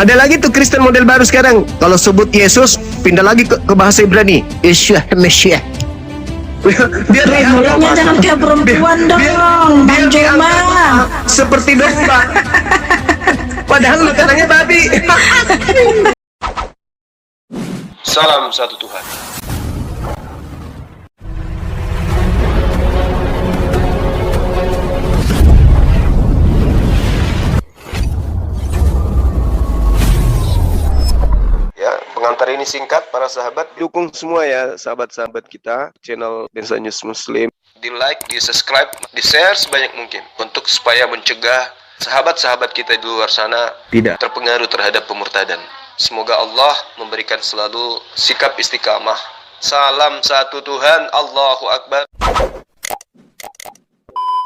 Ada lagi tuh Kristen model baru sekarang. Kalau sebut Yesus, pindah lagi ke bahasa Ibrani. Yeshua Mesiah. Biar Mulutnya jangan kayak perempuan dong, Bang Joma. Seperti domba. Padahal makanannya babi. Salam satu Tuhan. Ya, pengantar ini singkat para sahabat. Dukung semua ya sahabat-sahabat kita channel Densa News Muslim. Di like, di subscribe, di share sebanyak mungkin untuk supaya mencegah sahabat-sahabat kita di luar sana tidak terpengaruh terhadap pemurtadan. Semoga Allah memberikan selalu sikap istiqamah. Salam satu Tuhan, Allahu Akbar.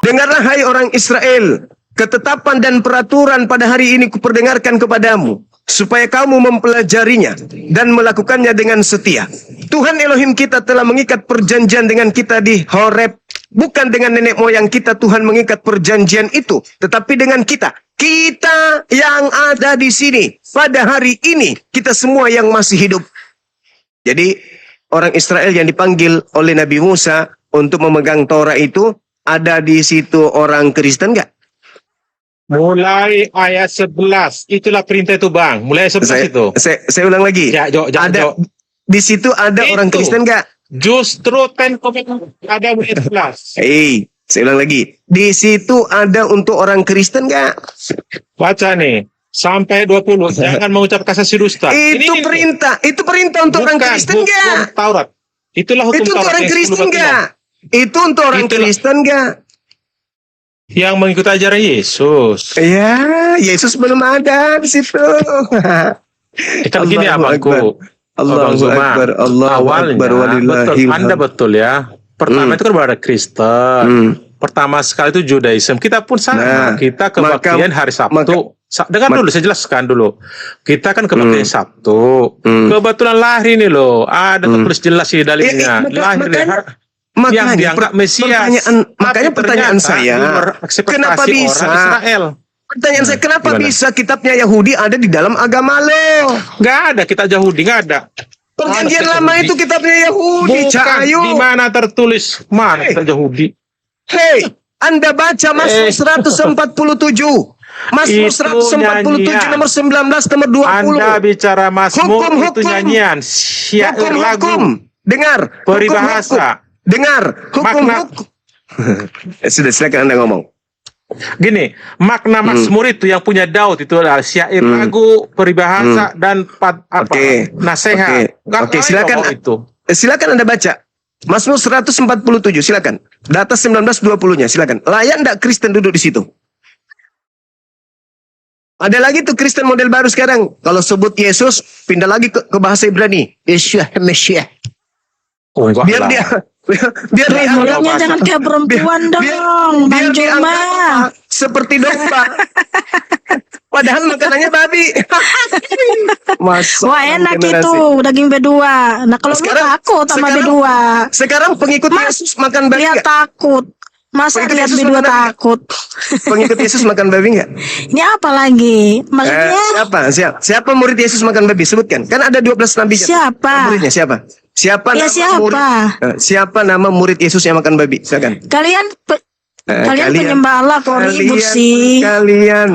Dengarlah hai orang Israel, ketetapan dan peraturan pada hari ini kuperdengarkan kepadamu, supaya kamu mempelajarinya dan melakukannya dengan setia. Tuhan Elohim kita telah mengikat perjanjian dengan kita di Horeb. Bukan dengan nenek moyang kita Tuhan mengikat perjanjian itu, tetapi dengan kita. Kita yang ada di sini pada hari ini, kita semua yang masih hidup. Jadi orang Israel yang dipanggil oleh Nabi Musa untuk memegang Torah itu, ada di situ orang Kristen nggak? Mulai ayat 11, itulah perintah itu Bang. Mulai ayat 11 itu. Saya ulang lagi. Ya, ada di situ ada orang Kristen nggak? Justru Ten Commandments ada ayat 11. Saya ulang lagi. Di situ ada untuk orang Kristen nggak? Baca nih. Sampai 20. Jangan mengucap kasasi dusta. Itu perintah untuk orang Kristen nggak? Taurat. Itulah hukum Itu untuk Taurat. orang Kristen nggak? Itu untuk orang Kristen nggak? Yang mengikuti ajaran Yesus. Ya, Yesus belum ada di situ. Kan gini abangku. Allahu Akbar, Allahu Akbar, walillahil hamd. Anda betul ya. Pertama itu kan baru ada Kristen. Pertama sekali itu Judaism. Kita pun sama. Kita kebaktian hari Sabtu. Dengar dulu, saya jelaskan dulu. Kita kan kebaktian Sabtu. Kebetulan lahir ini loh. Ada tertulis jelas di dalilnya. Lahir yang dianggap Mesias. Makanya pertanyaan saya, kenapa bisa? Israel. Pertanyaan saya, kenapa bisa kitabnya Yahudi ada di dalam agama lo? Nggak ada, kitab Yahudi nggak ada. Perjanjian lama itu kitabnya Yahudi. Bukan, di mana tertulis? Mana kitab Yahudi? Hei, Anda baca Mazmur 147. Mazmur 147 nomor 19 nomor 20. Anda bicara Mazmur itu nyanyian, syair lagu. Dengar, peribahasa. Dengar, hukum. Sudah, silakan Anda ngomong. Gini, makna Mazmur itu yang punya Daud itu adalah syair lagu, peribahasa dan nasihat. Oke, silakan itu. Silakan Anda baca. Mazmur 147, silakan. Data 19-20-nya, silakan. Layak enggak Kristen duduk di situ? Ada lagi tuh Kristen model baru sekarang. Kalau sebut Yesus, pindah lagi ke bahasa Ibrani. Yeshua Mesiah. Biar Mulutnya jangan kayak perempuan dong, Bang Joma. Seperti domba. Padahal makanannya babi. Wah enak itu daging B2. Nah kalau lu takut sama B2. Sekarang pengikut Yesus makan babi lihat takut. Masa lihat B2 takut? Pengikut Yesus makan babi nggak? Ini apa lagi? Maksudnya siapa murid Yesus makan babi? Sebutkan. Kan ada 12 nabi. Siapa? Muridnya siapa? Siapa nama murid Yesus yang makan babi? Silakan. Kalian penyembah Allah kok ribut sih.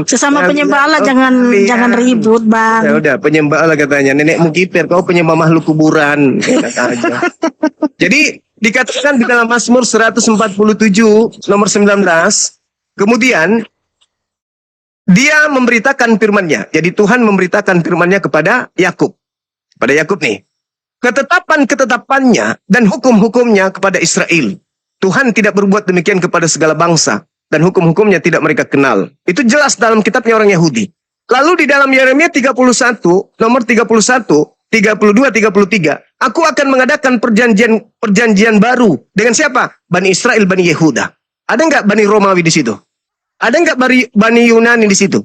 Sesama penyembah Allah jangan ribut, Bang. Ya udah, penyembah Allah katanya. Nenekmu kiper, kau penyembah makhluk kuburan. Jadi dikatakan di dalam Mazmur 147 nomor 19, kemudian dia memberitakan firman-Nya. Jadi Tuhan memberitakan firman-Nya kepada Yakub. Pada Yakub nih. Ketetapan-ketetapannya dan hukum-hukumnya kepada Israel. Tuhan tidak berbuat demikian kepada segala bangsa. Dan hukum-hukumnya tidak mereka kenal. Itu jelas dalam kitabnya orang Yahudi. Lalu di dalam Yeremia 31, nomor 31, 32, 33. Aku akan mengadakan perjanjian baru. Dengan siapa? Bani Israel, Bani Yehuda. Ada nggak Bani Romawi di situ? Ada nggak Bani Yunani di situ?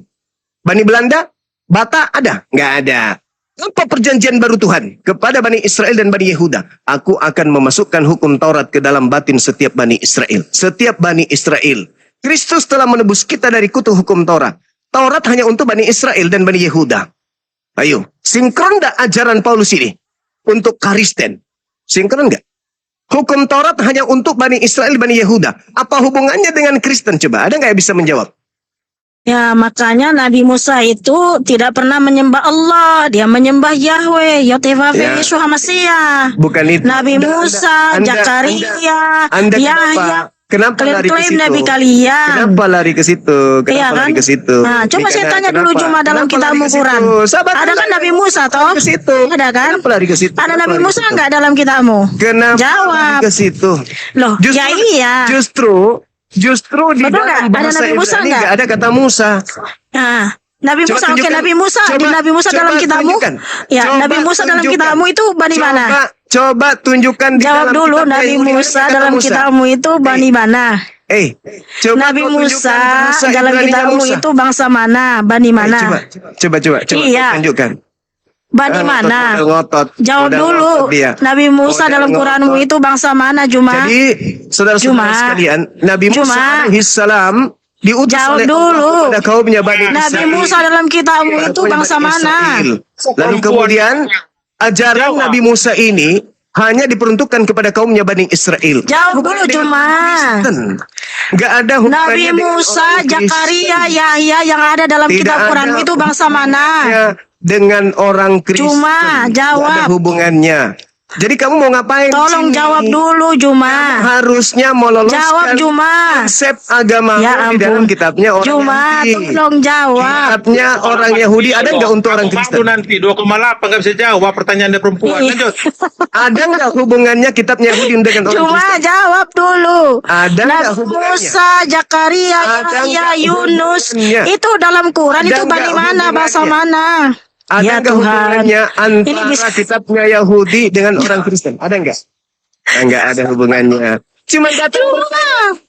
Bani Belanda? Batak ada? Nggak ada. Apa perjanjian baru Tuhan kepada Bani Israel dan Bani Yehuda? Aku akan memasukkan hukum Taurat ke dalam batin setiap Bani Israel. Setiap Bani Israel. Kristus telah menebus kita dari kutu hukum Taurat. Taurat hanya untuk Bani Israel dan Bani Yehuda. Ayo, sinkron nggak ajaran Paulus ini untuk Kristen? Sinkron nggak? Hukum Taurat hanya untuk Bani Israel, Bani Yehuda. Apa hubungannya dengan Kristen? Coba, ada nggak yang bisa menjawab? Ya, makanya Nabi Musa itu tidak pernah menyembah Allah. Dia menyembah Yahweh, Yotevave, Yeshua Hamashiach. Bukan itu. Nabi Musa, Zakaria, Yahya. Kenapa lari ke Klaim situ? Nabi kalian. Kenapa lari ke situ? Iya Kenapa kan? lari ke situ? Nah, coba saya tanya dulu cuma dalam kitabmu Quran. Ada kan Nabi Musa toh? Ke situ. Ada kan? Kenapa lari ke situ? Ada Kenapa Nabi lari ke Musa situ? enggak dalam kitabmu? Kenapa Jawab. lari ke situ? Loh, ya iya. Justru di Betul dalam nggak? Ada bahasa Nabi Musa Ibrani nggak? nggak ada kata Musa. Nah, Nabi Coba Musa, oke tunjukkan. Nabi Musa di Coba- Nabi Musa coba dalam kitabmu. tunjukkan. Ya, Coba Nabi Musa dalam tunjukkan. kitabmu itu bani mana? Coba tunjukkan di Jawab dalam dulu, kitab Nabi Yahudi, Musa ada kata dalam Musa. kitabmu itu bani mana? Coba Nabi kau Musa tunjukkan bahasa dalam Ibraninya kitabmu Musa. itu bangsa mana? Bani mana? Coba Iya. kau tunjukkan. Bani mana? Ngotot. Jawab Udah dulu. ngotot dia. Nabi Musa Udah dalam ngotot. Quranmu itu bangsa mana, Juma? Jadi, saudara-saudara Juma. sekalian, Nabi Musa Juma. alaihissalam diutus Jawab oleh Allah dulu. kepada kaumnya Bani Nabi Israel. Musa dalam kitabmu itu Kaumnya bangsa Bani mana? Israel. Lalu kemudian ajaran Jawab. Nabi Musa ini hanya diperuntukkan kepada kaumnya Bani Israel. Jawab dulu, Juma. Enggak ada hubungannya Nabi dengan Musa, orang Kristen. Zakaria, Yahya yang ada dalam Tidak kitab ada Quran itu bangsa mana? hubungannya dengan orang Kristen. Juma, Nggak jawab. ada hubungannya. Jadi kamu mau ngapain? Tolong sini? jawab dulu, Juma. Harusnya meloloskan Jawab, Juma. konsep agama Ya di dalam ampun. kitabnya orang Juma, Yahudi. tolong jawab. Kitabnya orang Yahudi ada nggak untuk orang Kristen? Itu nanti 2,8 nggak bisa jawab pertanyaan dari perempuan. Iya. Lanjut. Ada nggak hubungannya kitabnya Yahudi dengan orang Cuma Kristen? jawab dulu. Ada nggak Nabi hubungannya? Musa, Zakaria, Ada Yahya, nggak Yunus. hubungannya? Itu dalam Quran Ada itu bani nggak mana, bahasa hubungannya? mana? Ada Ya nggak Tuhan. hubungannya Ini antara bisa- kitabnya Yahudi dengan orang Kristen? Ada nggak? Nggak ada hubungannya. Cuma datang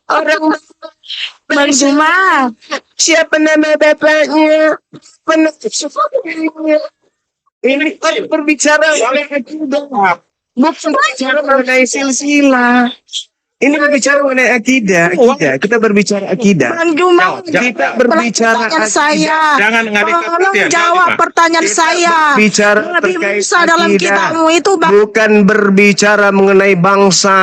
orang Bang Juma. siapa nama bapaknya? Penutupnya. Ini kan berbicara oleh akidah. Bukan berbicara mengenai silsilah. Ini berbicara mengenai akidah. Kita berbicara akidah. Bang Juma. Kita berbicara Pertanyaan akidah. saya. Jangan ngalihkan Tolong perhatian. jawab Jawab. pertanyaan saya. Bicara Nabi terkait Musa dalam akidah. kitabmu itu Bukan berbicara mengenai bangsa.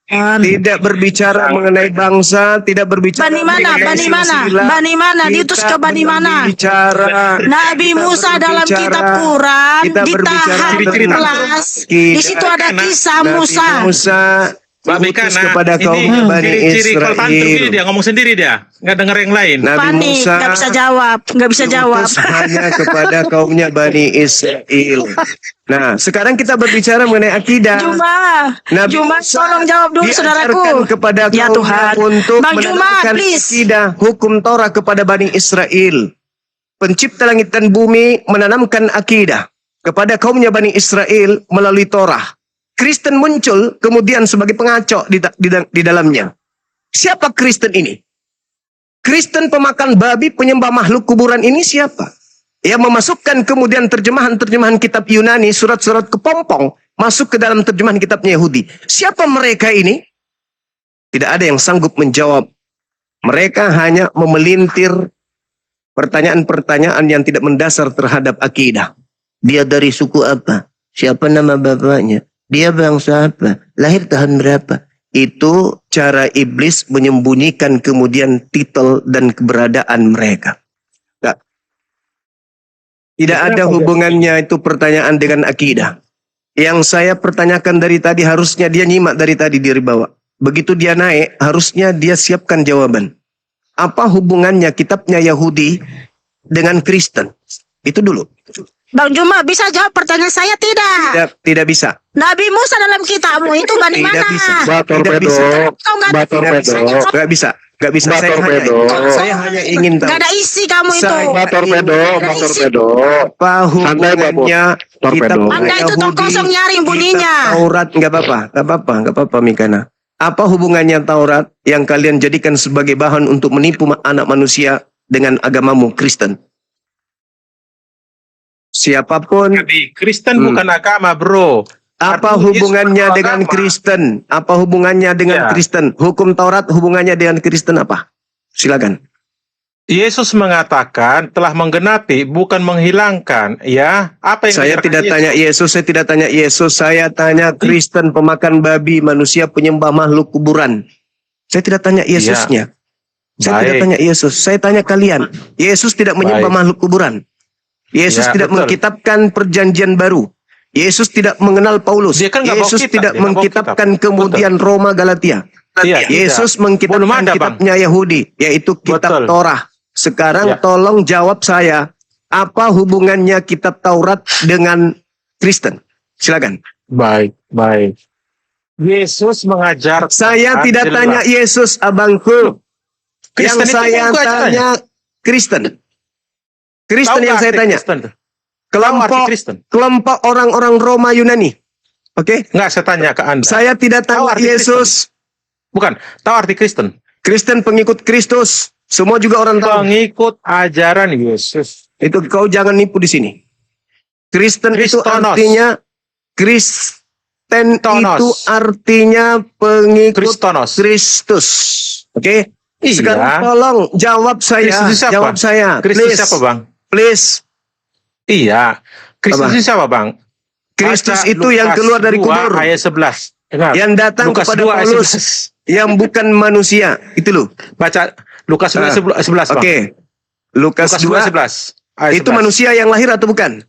Bang. Tidak berbicara mengenai bangsa, tidak berbicara Bani mana? mengenai Bani mana? silsilah. Bani mana? Diutus Kita ke bani mana? berbicara. Nabi Kita Musa dalam berbicara. kitab Quran Kita berbicara ditahan tentang kelas. akidah. Di situ ada kisah Nabi Musa. Musa Mbak Mika, diutus nah, kepada kaum ini Bani ciri-ciri kolfantum ini Israel. dia ngomong sendiri dia, nggak denger yang lain. Nabi Panik, Musa nggak bisa jawab, nggak bisa jawab. diutus hanya kepada kaumnya Bani Israel. Nah, sekarang kita berbicara mengenai akidah. Juma, Nabi Juma, Musa tolong jawab dulu saudaraku. diajarkan kepada Ya kaumnya Tuhan, untuk Bang Juma, menanamkan please. akidah hukum Taurat kepada Bani Israel. Pencipta langit dan bumi menanamkan akidah kepada kaumnya Bani Israel melalui Torah. Kristen muncul kemudian sebagai pengacau di dalamnya. Siapa Kristen ini? Kristen pemakan babi, penyembah makhluk kuburan ini siapa? Yang memasukkan kemudian terjemahan-terjemahan kitab Yunani, surat-surat kepompong, masuk ke dalam terjemahan kitabnya Yahudi. Siapa mereka ini? Tidak ada yang sanggup menjawab. Mereka hanya memelintir pertanyaan-pertanyaan yang tidak mendasar terhadap akidah. Dia dari suku apa? Siapa nama bapaknya? Dia bangsa apa? Lahir tahun berapa? Itu cara iblis menyembunyikan kemudian titel dan keberadaan mereka. Tidak ada hubungannya itu pertanyaan dengan akidah. Yang saya pertanyakan dari tadi harusnya dia nyimak dari tadi diri bawah. Begitu dia naik, harusnya dia siapkan jawaban. Apa hubungannya kitabnya Yahudi dengan Kristen? Itu dulu. Bang Juma, bisa jawab pertanyaan saya tidak? Tidak bisa. Nabi Musa dalam kitabmu itu bani Tidak mana? bisa. Bator Tidak pedo. bisa. Kau nggak Bator Tidak bisa. pedo. Nggak bisa. Nggak bisa. Saya hanya ingin tahu. Nggak ada isi kamu itu. Saya- Bator pedo, bator pedo. Apa Santai, Bapak. hubungannya Torpedo. kitab Anda itu tong kosong nyaring bunyinya. kitab Taurat? Nggak apa-apa. Nggak apa-apa Mikana. Apa hubungannya Taurat yang kalian jadikan sebagai bahan untuk menipu anak manusia dengan agamamu Kristen? Siapapun, Jadi Kristen bukan agama, bro. apa Artinya hubungannya Yesus dengan agama. Kristen? Apa hubungannya dengan Ya. Kristen? Hukum Taurat hubungannya dengan Kristen apa? Silakan. Yesus mengatakan telah menggenapi, bukan menghilangkan. Ya, apa yang Saya tidak tanya Yesus, saya tidak tanya Yesus, saya tanya Kristen pemakan babi, manusia penyembah makhluk kuburan. Saya tidak tanya Yesusnya. Saya tidak tanya Yesus, saya tanya kalian. Yesus tidak menyembah makhluk kuburan. Yesus tidak mengkitabkan perjanjian baru. Yesus tidak mengenal Paulus. Dia kan nggak bawa Yesus kitab, tidak dia nggak bawa mengkitabkan kitab. kemudian Roma Galatia. Yesus mengkitabkan kitabnya Yahudi, yaitu kitab Torah. Sekarang tolong jawab saya, apa hubungannya kitab Taurat dengan Kristen? Silakan. Baik. Yesus mengajar. Saya tidak tanya Yesus, abangku. Yang saya tanya Kristen. Kristen yang saya tanya. Kelompok orang-orang Roma Yunani. Oke? Enggak, saya tanya ke Anda. Saya tidak tanya Yesus. Bukan, tahu arti Kristen? Kristen pengikut Kristus. Semua juga orang tahu. Pengikut ajaran Yesus. Itu kau jangan nipu di sini. Kristen itu artinya itu artinya pengikut Kristus. Oke? Sekarang tolong jawab saya. Jawab saya. Kristus siapa, Bang? Please. Iya. Kristus itu siapa, Bang? Kristus itu yang keluar dari kubur. Ayat 11. Yang datang kepada Paulus. Yang bukan manusia. Itu loh. Baca Lukas 2 11, Bang. Oke. Lukas 2 11. Itu manusia yang lahir atau bukan?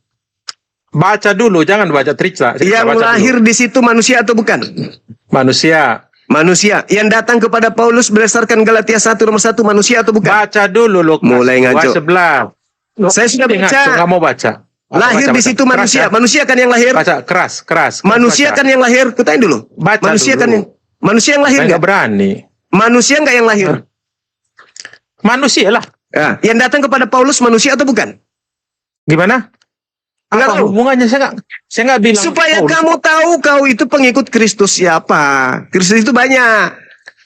Baca dulu, jangan baca cerita. Yang lahir di situ manusia atau bukan? Manusia. Yang datang kepada Paulus berdasarkan Galatia 1 nomor 1 manusia atau bukan? Baca dulu Lukas. Mulai ngaco. 11. Saya sudah baca. Nggak mau baca. Lahir di situ manusia. Manusia kan yang lahir. Baca keras. Manusia kan yang lahir. Kutanya dulu. Baca manusia dulu. kan manusia yang lahir nggak berani. Manusia nggak yang lahir? Manusia lah. Ya. Yang datang kepada Paulus manusia atau bukan? Gimana? Apa hubungannya? Saya nggak bilang. Supaya kamu tahu kau itu pengikut Kristus siapa. Kristus itu banyak.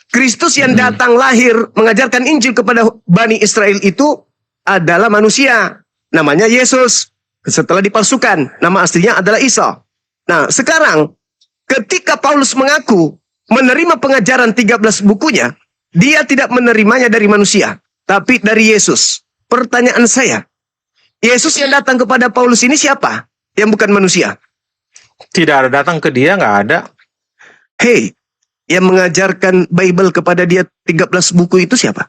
Kristus yang datang lahir mengajarkan Injil kepada Bani Israel itu adalah manusia. Namanya Yesus. Setelah dipalsukan, nama aslinya adalah Isa. Nah, sekarang ketika Paulus mengaku menerima pengajaran 13 bukunya, dia tidak menerimanya dari manusia, tapi dari Yesus. Pertanyaan saya, Yesus yang datang kepada Paulus ini siapa? Yang bukan manusia. Tidak ada datang ke dia, nggak ada. Hei, yang mengajarkan Bible kepada dia 13 buku itu siapa?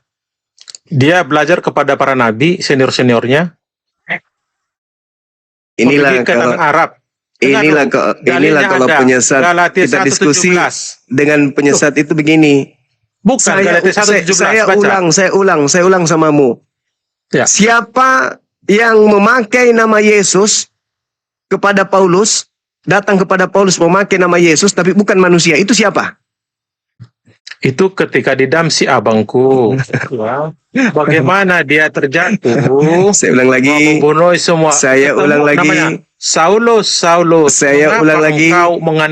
Dia belajar kepada para nabi, senior-seniornya. Inilah kalau Arab. Inilah kalau penyesat kita diskusi dengan penyesat itu begini. Bukan saya ulang samamu. Ya. Siapa yang memakai nama Yesus kepada Paulus, datang kepada Paulus memakai nama Yesus tapi bukan manusia, itu siapa? Itu ketika di Damsi, abangku. Bagaimana dia terjatuh? Saya ulang lagi. Membunuh semua. Saya ulang lagi. Saulus. Saya ulang lagi.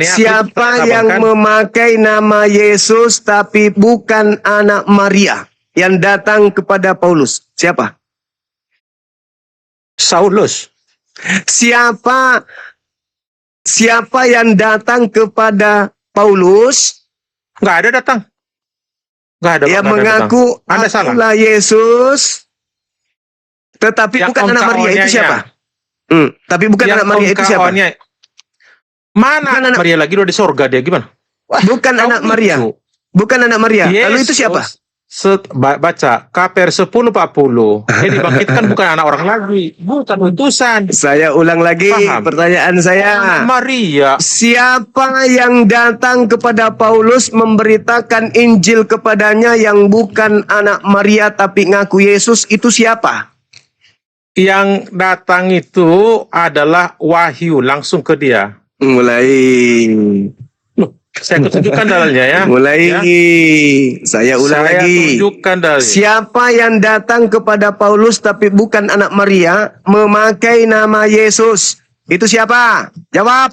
Siapa yang memakai nama Yesus tapi bukan anak Maria yang datang kepada Paulus? Siapa? Saulus. Siapa yang datang kepada Paulus? Nggak ada datang. Nggak ada. Dia mengaku Anda salah. akulah Yesus, tetapi bukan anak Maria, itu siapa? Tapi bukan anak Maria, itu siapa? Mana anak Maria lagi? Udah di sorga dia, gimana? Bukan anak Maria. Bukan anak Maria. Lalu itu siapa? Baca KPR 10:40. Ini dibangkitkan bukan anak orang lagi, bukan utusan. Saya ulang lagi. Paham. Pertanyaan saya. Maria. Siapa yang datang kepada Paulus memberitakan Injil kepadanya yang bukan anak Maria tapi ngaku Yesus, itu siapa? Yang datang itu adalah wahyu langsung ke dia. Saya tunjukkan dalilnya ya. Saya ulang lagi. Tunjukkan dalil. Siapa yang datang kepada Paulus tapi bukan anak Maria memakai nama Yesus? Itu siapa? Jawab.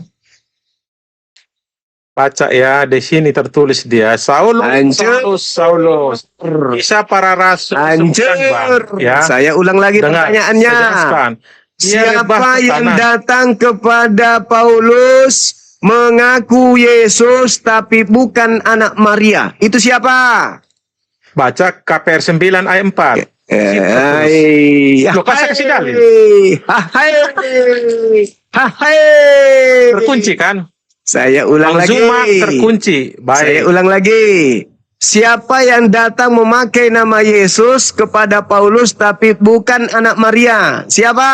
Baca ya, di sini tertulis dia. Saulus. Bisa para rasul. Ya. Saya ulang lagi pertanyaannya. Siapa yang datang kepada Paulus mengaku Yesus tapi bukan anak Maria? Itu siapa? Baca KPR 9 ayat 4. Loh, kan saya kasih dalil. Terkunci kan? Saya ulang Bang lagi. Zuma terkunci. Saya Baik. ulang lagi. Siapa yang datang memakai nama Yesus kepada Paulus tapi bukan anak Maria? Siapa?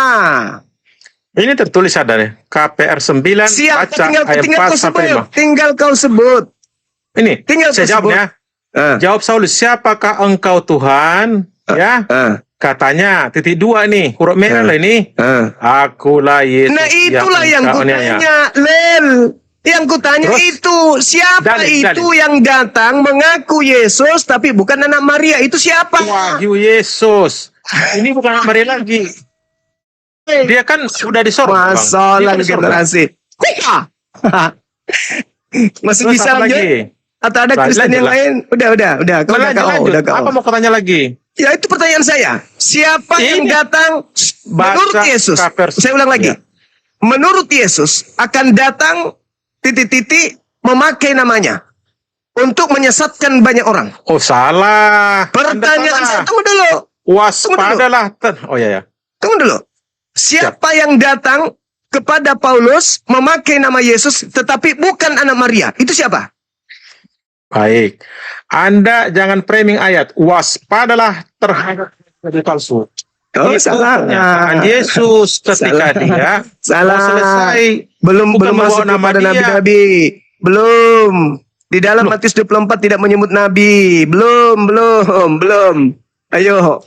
Ini tertulis ada nih. KPR 9 Siapa? baca Tinggal ayat kau 4 sampai sebut. 5. Tinggal kau sebut. Ini Tinggal saya kau sebut. jawabnya. Jawab Saulus, siapakah engkau Tuhan? Ya. Katanya titik 2 nih, huruf merah lah ini. Akulah Yesus. Nah itulah yang engkau kutanya, Lel. Yang kutanya Terus? itu, siapa Dalil. itu yang datang mengaku Yesus tapi bukan anak Maria? Itu siapa? Wahyu Yesus. Ini bukan anak Maria lagi. Dia kan sudah di sorga, Bang. Masalah Dia kan di sorga. generasi. Masih Terus bisa apa lanjut? lagi? Atau ada Lanjut, Kristen yang lanjut. lain? Udah. Kau udah Lanjut, KO, lanjut. udah KO. Apa mau kau tanya lagi? Ya itu pertanyaan saya. Siapa yang Ini. datang menurut Baca Yesus? KPR. Saya ulang lagi. Ya. Menurut Yesus akan datang titik-titik memakai namanya untuk menyesatkan banyak orang. Oh, salah. Pertanyaan Anda saya, salah. tunggu dulu. Waspadalah. Oh ya. Tunggu dulu. Siapa yang datang kepada Paulus memakai nama Yesus tetapi bukan anak Maria? Itu siapa? Baik. Anda jangan framing ayat. Waspadalah terhadap nabi palsu. Oh, Itu salah. pernyataan Yesus ketika Salah. dia Salah. mau selesai. Belum Bukan masuk membawa nama kepada dia. nabi-nabi. Belum. Di dalam Matius 24 tidak menyebut nabi. Belum. Ayo.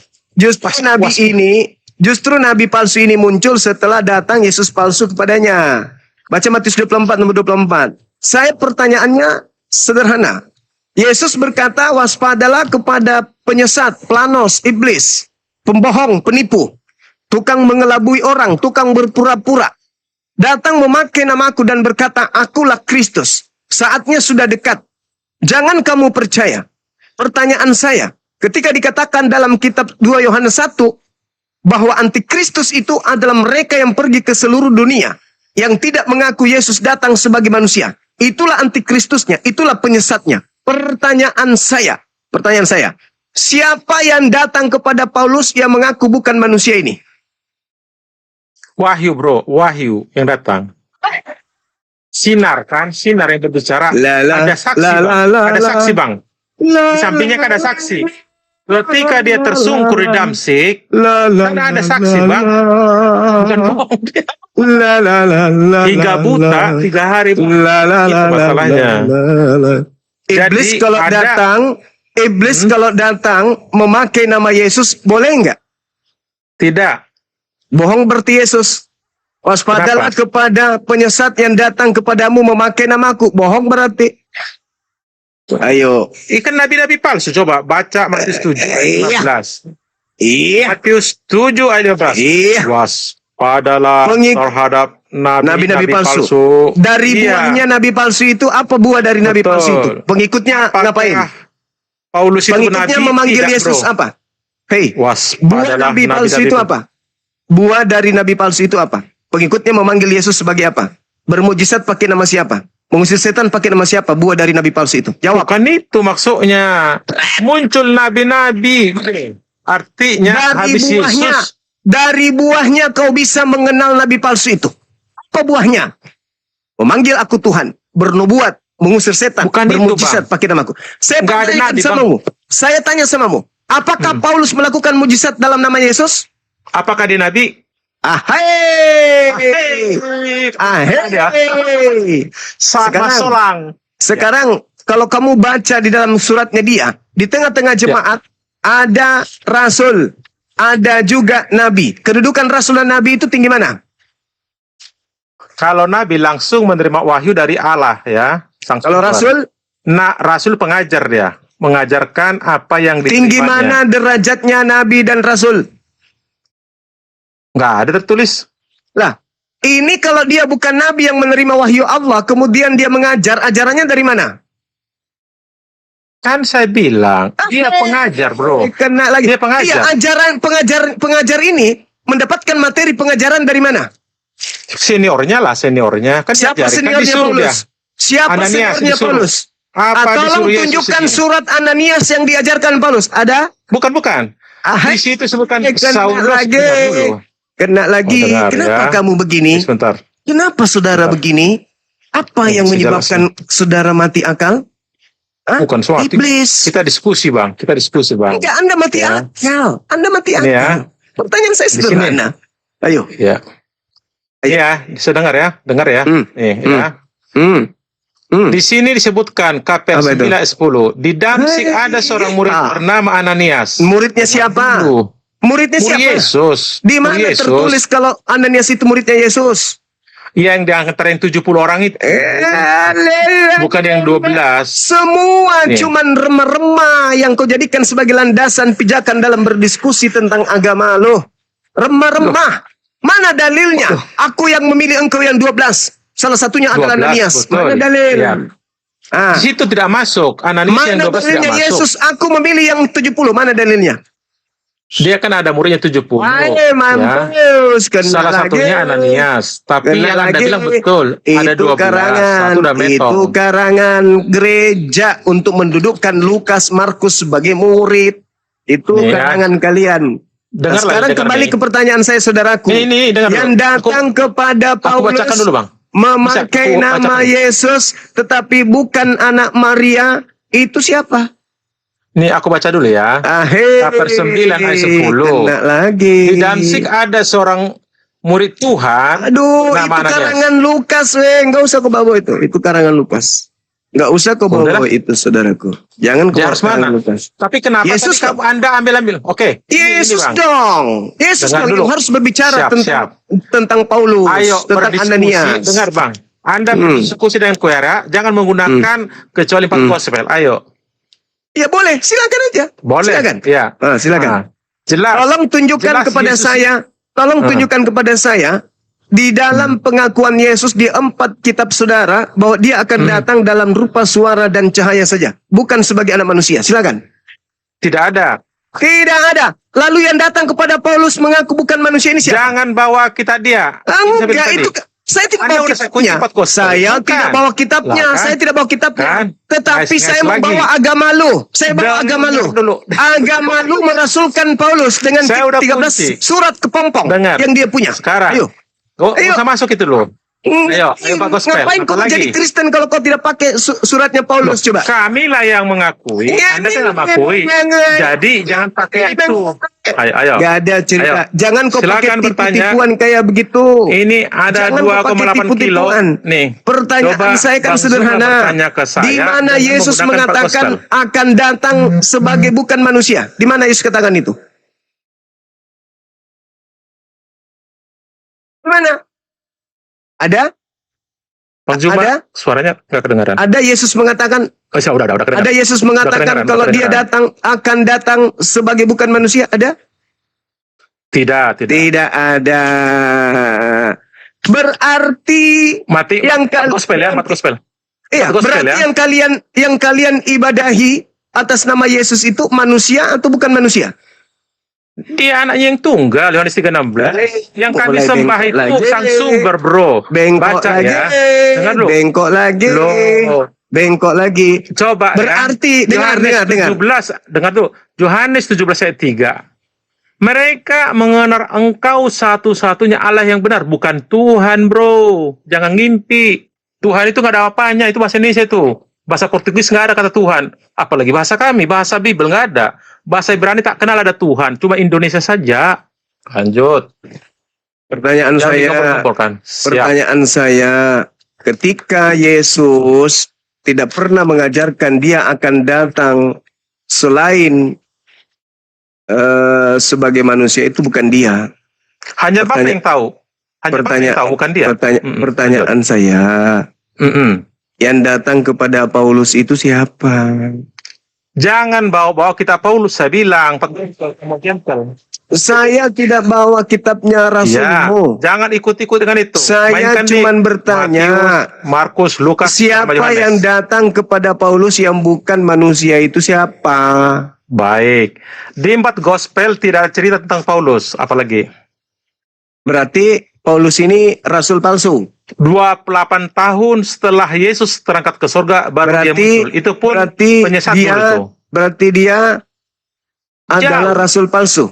Justru nabi palsu ini muncul setelah datang Yesus palsu kepadanya. Baca Matius 24 nomor 24. Saya pertanyaannya sederhana. Yesus berkata, waspadalah kepada penyesat, planos, iblis, pembohong, penipu, tukang mengelabui orang, tukang berpura-pura. Datang memakai namaku dan berkata, akulah Kristus. Saatnya sudah dekat. Jangan kamu percaya. Pertanyaan saya, ketika dikatakan dalam kitab 2 Yohanes 1, bahwa antikristus itu adalah mereka yang pergi ke seluruh dunia, yang tidak mengaku Yesus datang sebagai manusia. Itulah antikristusnya, itulah penyesatnya. Pertanyaan saya, siapa yang datang kepada Paulus yang mengaku bukan manusia ini? Wahyu, bro. Wahyu yang datang. Sinar kan? Sinar yang berbicara. Ada saksi, Bang. Ada saksi, Bang. Di sampingnya kan ada saksi. Ketika dia tersungkur di Damsik, kan ada saksi, Bang. Bukan bohong dia. Tiga buta, 3 hari. Itu masalahnya. Iblis Jadi kalau ada- kalau datang memakai nama Yesus, boleh nggak? Tidak. Bohong berarti Yesus. Waspadalah Kenapa? kepada penyesat yang datang kepadamu memakai namaku. Bohong berarti. Ayo. Ikan nabi-nabi palsu. Coba baca Matius 7 ayat 15. Iya. Matius 7 ayat 15. Iya. Waspadalah terhadap Nabi-nabi nabi-nabi palsu. palsu. Dari Iya. buahnya nabi palsu itu, apa buah dari nabi Betul. palsu itu? Pengikutnya Apakah ngapain? Paulus itu Pengikutnya nabi? memanggil Tidak, Yesus bro. apa? Hei, buah Waspadalah nabi palsu itu apa? Buah dari nabi palsu itu apa? Pengikutnya memanggil Yesus sebagai apa? Bermujizat pakai nama siapa? Mengusir setan pakai nama siapa? Buah dari nabi palsu itu. Jawab. Bukan itu maksudnya. Muncul nabi-nabi. Artinya habis Yesus. Dari buahnya kau bisa mengenal nabi palsu itu. Apa buahnya? Memanggil aku Tuhan, bernubuat, mengusir setan, Bukan itu, bermujizat Bang. pakai namaku. Saya Nggak ada tanyakan nabi, Bang. samamu. Saya tanya samamu. Apakah Paulus melakukan mujizat dalam nama Yesus? Apakah dia nabi? Sama solang. Sekarang kalau kamu baca di dalam suratnya dia, di tengah-tengah jemaat ada rasul, ada juga nabi. Kedudukan rasul dan nabi itu tinggi mana? Kalau nabi langsung menerima wahyu dari Allah ya. Kalau rasul rasul pengajar dia, mengajarkan apa yang tinggi diterimanya. mana derajatnya nabi dan rasul? Nggak ada tertulis. Lah, ini kalau dia bukan nabi yang menerima wahyu Allah, kemudian dia mengajar, ajarannya dari mana? Kan saya bilang, dia pengajar, bro. Kena lagi. Dia pengajar. Iya, pengajar ini mendapatkan materi pengajaran dari mana? Seniornya. Kan Siapa diajari, kan seniornya disuruh dia. Paulus? Siapa Ananias seniornya disuruh. Paulus? Apa Tolong disuruh Yesus tunjukkan ini? surat Ananias yang diajarkan Paulus. Ada? Bukan. Di situ sebutkan kena Saulus lagi. dengar dulu. Kena lagi. Oh, dengar, Kenapa ya. kamu begini? Sebentar. Kenapa saudara begini? Apa yang Saya menyebabkan saudara mati akal? Hah? Bukan soal Iblis. kita diskusi, Bang. Kita diskusi, Bang. Enggak, Anda mati Ya. akal. Anda mati Ini akal. ya. Pertanyaan saya Di sini. sederhana. Ayo. Ya. Iya, bisa dengar ya? Dengar ya? Nih, ya. Hmm. Di sini disebutkan KPR Apa itu? 9 ayat 10. Di Damsik ada seorang murid bernama Ananias. Muridnya siapa? Dulu. Muridnya Murid siapa? Yesus. Di Murid mana Yesus. tertulis kalau Ananias itu muridnya Yesus? Yang diantara yang 70 orang itu. Bukan yang 12. Semua Nih. cuman remah-remah yang kau jadikan sebagai landasan pijakan dalam berdiskusi tentang agama lo. Remah-remah. Mana dalilnya? Aku yang memilih engkau yang 12. Salah satunya adalah 12, Ananias. betul. Mana dalil? Iya. Ah. Di situ tidak masuk. Ananias yang Mana 12 tidak dalilnya masuk. Yesus? Aku memilih yang 70. Mana dalilnya? Dia kan ada muridnya 70. Wah, ya. mampus. Kena Salah lagi. satunya Ananias. Tapi Kena yang Anda lagi. bilang betul. Ada Itu 12. karangan, Satu udah itu metong. karangan gereja untuk mendudukkan Lukas Markus sebagai murid. Itu Nih, ya. karangan kalian. Nah, Dengarlah, sekarang dengar kembali nih. ke pertanyaan saya, saudaraku. Ini dengar Yang dulu. datang kepada Aku Paulus bacakan dulu, Bang. memakai Bisa, aku nama bacakan. Yesus, tetapi bukan anak Maria. Itu siapa? Nih aku baca dulu ya. KPR 9 ayat 10. Kena lagi. Di Damsik ada seorang murid Tuhan. Aduh, nama itu Ananias. karangan Lukas, nggak usah kau bawa itu. Itu karangan Lukas. Nggak usah kau bawa Udahlah. itu, saudaraku. Jangan kau Ya, bawa harus mana? karangan Lukas. Tapi kenapa Yesus tadi kamu Anda ambil? Oke. Yesus Bang. dong. Yesus Dengar dong dulu. yang harus berbicara Siap, tentang Paulus, Ayo tentang berdiskusi. Ananias. Dengar Bang. Anda berdiskusi dengan Kuera, jangan menggunakan kecuali 4 gospel. Ayo. Ya boleh, silakan aja. Boleh. Silakan. Ya. Silakan. Nah, jelas. Tolong tunjukkan Jelas kepada Yesus- saya. Tolong tunjukkan kepada saya di dalam pengakuan Yesus di 4 kitab saudara bahwa dia akan datang dalam rupa suara dan cahaya saja, bukan sebagai anak manusia. Silakan. Tidak ada. Tidak ada. Lalu yang datang kepada Paulus mengaku bukan manusia ini siapa? Jangan bawa kita dia. Enggak, Tadi. itu saya tidak Anda bawa udah saya kunci kitabnya. 4 gospel. Saya Bukan. tidak bawa kitabnya. Lah, kan? Saya tidak bawa kitabnya. Kan? Tetapi Nice, saya nice membawa lagi. agama lu. Saya bawa Dengar agama lu. dulu. Agama lu merasulkan Paulus dengan Saya udah 13 kunci. surat kepompong Dengar. yang dia punya. Sekarang. Ayo. Nggak usah masuk itu loh. Ayo, Pak Gospel. Ngapain kau Apa lagi? jadi Kristen kalau kau tidak pakai suratnya Paulus? Coba. Kamilah yang mengakui, Ya, Anda ini tidak mengakui. memang- Jadi jangan pakai itu. Ayo. Gak ada cerita. Ayo. Jangan kau pakai Silakan bertanya. tipu-tipuan kayak begitu. Ini ada Jangan kau pakai 2,8 kilo. tipu-tipuan. Nih. Pertanyaan Coba saya kan Bang Zuma sederhana. bertanya ke saya Di mana dengan Yesus menggunakan mengatakan Pak Gospel. akan datang sebagai bukan manusia? Di mana Yesus katakan itu? Di mana? Ada? Bang Zuma, Ada? suaranya nggak kedengaran. Ada Yesus mengatakan, Oh, ya, udah kedengaran. ada Yesus mengatakan kedengaran, kalau udah dia kedengaran. akan datang sebagai bukan manusia? Ada? Tidak. Tidak ada. Berarti Mati. Yang Mat Gospel ya, Mat Gospel. iya, Gospel, berarti ya. yang kalian ibadahi atas nama Yesus itu manusia atau bukan manusia? Dia anaknya yang tunggal, Yohanes 3:16. Yang kami Mulai sembah bengkok itu lagi. sang sumber, bro. Bengkok Baca lagi. ya. Dengar dulu. Bengkok lagi. Loh. Bengkok lagi. Coba Berarti, ya. dengar. 17, dengar tuh. Yohanes 17 ayat 3. Mereka mengenal engkau satu-satunya Allah yang benar, bukan Tuhan, bro. Jangan ngimpi. Tuhan itu nggak ada apanya, itu bahasa Indonesia itu. Bahasa Portugis nggak ada kata Tuhan. Apalagi bahasa kami, bahasa Bible nggak ada. Bahasa Ibrani tak kenal ada Tuhan, cuma Indonesia saja. Lanjut. Pertanyaan Jangan saya, dikompor-komporkan. Siap. pertanyaan saya, ketika Yesus tidak pernah mengajarkan dia akan datang selain sebagai manusia, itu bukan dia. Hanya Bapak yang tahu. Hanya Bapak yang tahu, bukan dia. Pertanyaan saya, yang datang kepada Paulus itu siapa? Jangan bawa-bawa kitab Paulus, saya bilang. Saya tidak bawa kitabnya Ya, Rasulmu. jangan ikut-ikut dengan itu. Saya Mainkan di cuma bertanya, Matius, Markus, Lukas, sama siapa Yohanes. yang datang kepada Paulus yang bukan manusia itu siapa? Baik. Di 4 gospel tidak ada cerita tentang Paulus, apalagi. Berarti Paulus ini rasul palsu. 28 tahun setelah Yesus terangkat ke surga baru dia muncul. Itu pun penyesat dia, itu. berarti dia adalah Jauh. rasul palsu.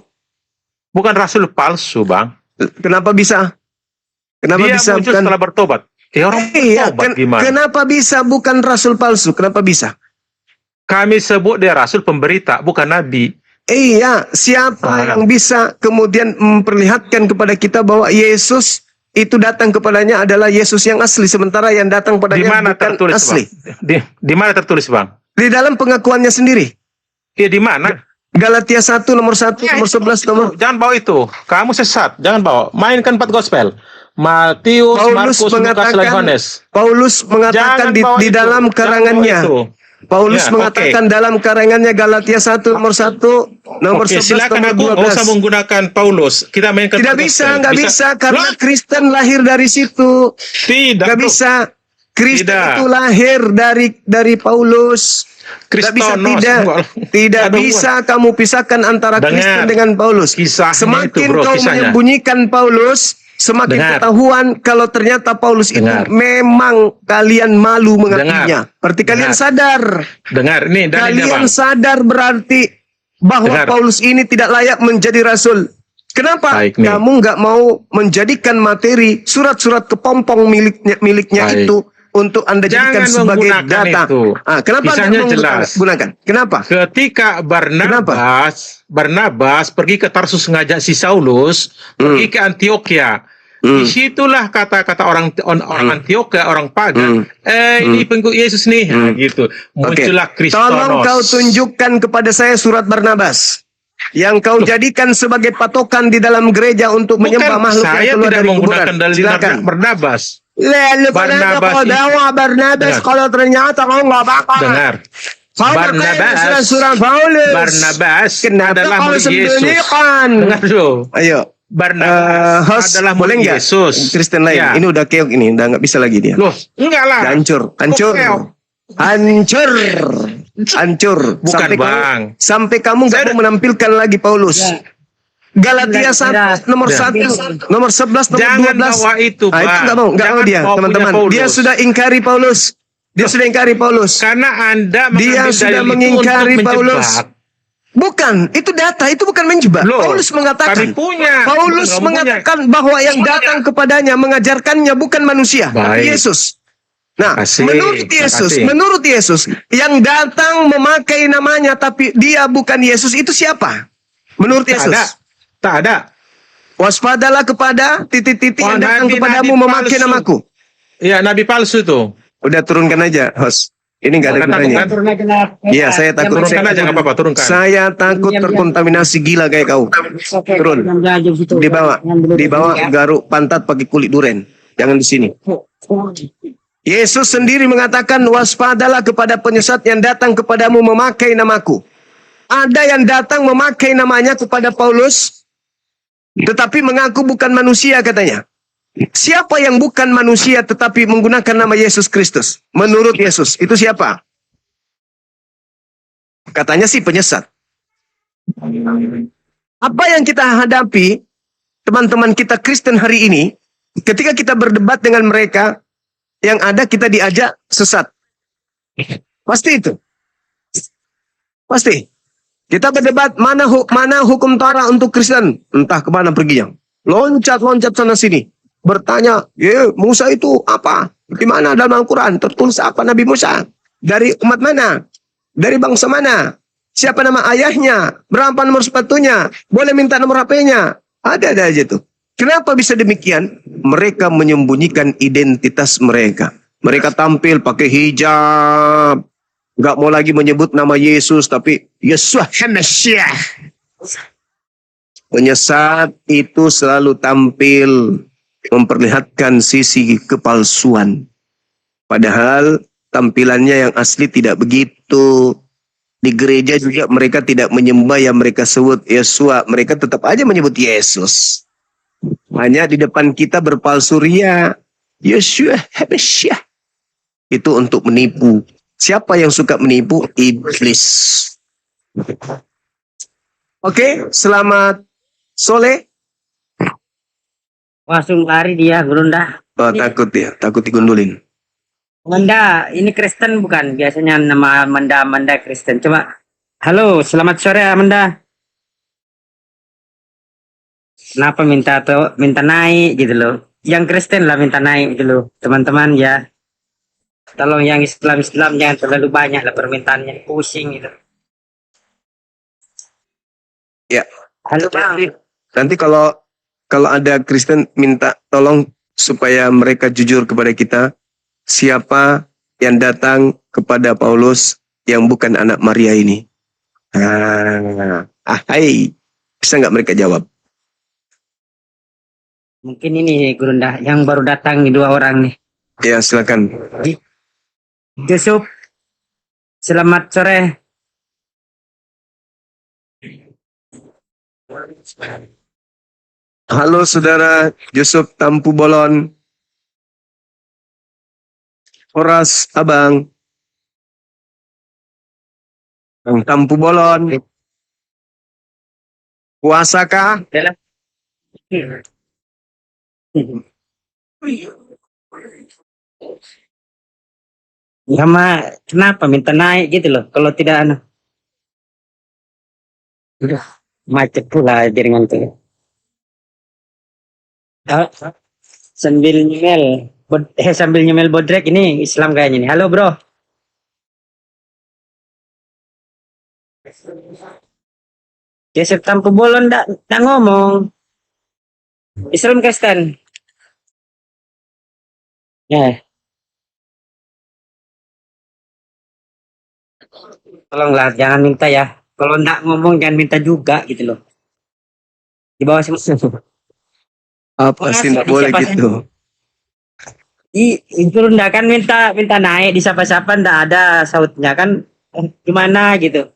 Bukan rasul palsu, Bang. Kenapa bisa? Kenapa Dia bisa muncul bukan? setelah bertobat. Ya orang Iya, bertobat gimana? kenapa bisa bukan rasul palsu? Kenapa bisa? Kami sebut dia rasul pemberita, bukan nabi. Iya, siapa yang bisa kemudian memperlihatkan kepada kita bahwa Yesus itu datang kepadanya adalah Yesus yang asli, sementara yang datang Di padanya mana bukan tertulis, asli. Bang? Di mana tertulis, Bang? Di dalam pengakuannya sendiri. Iya, di mana? Galatia 1 nomor 1 nomor 11 nomor. Jangan bawa itu. Kamu sesat. Jangan bawa. Mainkan 4 gospel. Matius, Paulus Markus, Lukas, Yohanes. Paulus mengatakan Jangan bawa di itu. dalam Jangan karangannya. bawa itu. Paulus Ya, mengatakan dalam karangannya Galatia 1 nomor 1 nomor Oke, 11 silakan nomor aku nggak usah 12. menggunakan Paulus. Kita mainkan Tidak 4 bisa, gospel. nggak bisa karena Loh, Kristen lahir dari situ. tidak. Nggak bro. bisa. Kristen Tidak. itu lahir dari Paulus. Nggak bisa, Kristonos. tidak Aduh, bisa kamu pisahkan antara Dengar. Kristen dengan Paulus. Kisahnya Semakin itu, bro, kau kisahnya. menyembunyikan Paulus, semakin Dengar. ketahuan kalau ternyata Paulus Dengar. itu memang kalian malu mengakuinya. Berarti kalian Dengar. sadar. Dengar, ini dalilnya, Kalian Bang. sadar berarti bahwa Dengar. Paulus ini tidak layak menjadi rasul. Kenapa? Baik, nih. Kamu nggak mau menjadikan materi surat-surat kepompong miliknya Baik. itu untuk Anda jadikan Jangan sebagai menggunakan data. itu. Kenapa Kisahnya Anda jelas. gunakan? Kenapa? Ketika Barnabas pergi ke Tarsus ngajak si Saulus pergi ke Antioquia. Disitulah kata-kata orang Antioquia, orang pagan, ini pengikut Yesus nih, nah, gitu. Muncullah Kristonos. Tolong kau tunjukkan kepada saya surat Barnabas yang kau jadikan sebagai patokan di dalam gereja untuk menyembah makhluk yang Saya keluar tidak dari kuburan. menggunakan dalil Silakan. Barnabas. Lalu Barnabas kau itu- bawa Barnabas Dengar. kalau ternyata kau nggak bakal. Dengar. Kau pakai surat Paulus. Barnabas Kenapa adalah kau murid Yesus. sembunyikan? Dengar dulu. Ayo. Barnabas Host, adalah boleh murid nggak? Yesus. Kristen lain. Ya. Ini udah keok ini, udah nggak bisa lagi dia. Loh, enggak lah. Udah hancur. Keok. Hancur. Bukan, Bang. Sampai kamu nggak mau menampilkan lagi Paulus. Galatia 1 nomor 1 nomor 11 nomor Jangan 12. bawa itu, Itu Bang. nggak mau Jangan dia, bawa teman-teman. punya Paulus. Dia sudah ingkari Paulus. Dia sudah ingkari Paulus. Karena Anda Dia mengambil sudah dalil itu mengingkari untuk Paulus. menjebak. Bukan, itu data, itu bukan menjebak. Loh, Paulus mengatakan. kami punya. Paulus Kamu mengatakan bahwa yang datang kepadanya mengajarkannya bukan manusia, tapi Baik. Yesus. Nah, Makasih, menurut Yesus, yang datang memakai namanya tapi dia bukan Yesus itu siapa? Menurut Tak Yesus. ada. Tak ada. Waspadalah kepada titik-titik Oh, yang datang nabi- kepadamu nabi memakai palsu. namaku. Ya, nabi palsu tuh. Udah turunkan aja, host. Ini nggak ada Bukan gunanya. takut, Iya, saya takut. Turunkan aja, nggak apa-apa, turunkan. Saya takut terkontaminasi gila kayak kau. Turun. Dibawa garuk pantat pakai kulit duren. Jangan di sini. Yesus sendiri mengatakan, waspadalah kepada penyesat yang datang kepadamu memakai namaku. Ada yang datang memakai namanya kepada Paulus, tetapi mengaku bukan manusia katanya. Siapa yang bukan manusia tetapi menggunakan nama Yesus Kristus? Menurut Yesus, itu siapa? Katanya sih penyesat. Apa yang kita hadapi, teman-teman kita Kristen hari ini, ketika kita berdebat dengan mereka, yang ada kita diajak sesat. Pasti itu. Pasti. Kita berdebat mana hukum Torah untuk Kristen. Entah kemana perginya. Loncat-loncat sana sini. Bertanya, Musa itu apa? Di mana dalam Al-Quran? Tertulis apa Nabi Musa? Dari umat mana? Dari bangsa mana? Siapa nama ayahnya? Berapa nomor sepatunya? Boleh minta nomor HP-nya? Ada aja tuh. Kenapa bisa demikian? Mereka menyembunyikan identitas mereka. Mereka tampil pakai hijab. Gak mau lagi menyebut nama Yesus, tapi Yeshua HaMashiach. Penyesat itu selalu tampil memperlihatkan sisi kepalsuan. Padahal tampilannya yang asli tidak begitu. Di gereja juga mereka tidak menyembah yang mereka sebut Yeshua. Mereka tetap aja menyebut Yesus. Hanya di depan kita berpalsu ria. Yeshua HaMashiach. Itu untuk menipu. Siapa yang suka menipu? Iblis. Oke, selamat sore. Langsung lari dia, Gurunda. Oh, takut ya, takut digundulin. Manda, ini Kristen bukan? Biasanya nama Manda Kristen. Coba, halo, selamat sore Manda. Kenapa minta naik gitu loh. Yang Kristen lah minta naik gitu loh. Teman-teman ya. Tolong yang Islam jangan terlalu banyak lah permintaannya, pusing gitu. Ya. Halo Bang. Nanti kalau ada Kristen minta tolong supaya mereka jujur kepada kita, siapa yang datang kepada Paulus yang bukan anak Maria ini? Hai, bisa nggak mereka jawab? Mungkin ini Gurunda yang baru datang nih 2 orang nih. Ya, silakan. Yusuf, selamat sore. Halo saudara Yusuf Tampu Bolon. Horas Abang. Bang Tampu Bolon. Puasa kah? Ya kenapa minta naik gitu loh? Kalau tidak udah macet pula jaringan tuh. Sambil nyemel bodrek ini Islam kayaknya nih. Halo bro. Yosef Tampu Bolon ndak ngomong. Islam Kristen. Ya. Tolonglah jangan minta ya. Kalau ndak ngomong jangan minta juga gitu loh. Di bawah semua. Apa sih nggak boleh gitu? Itu ndak kan minta naik di siapa-siapa ndak ada sautnya kan gimana gitu.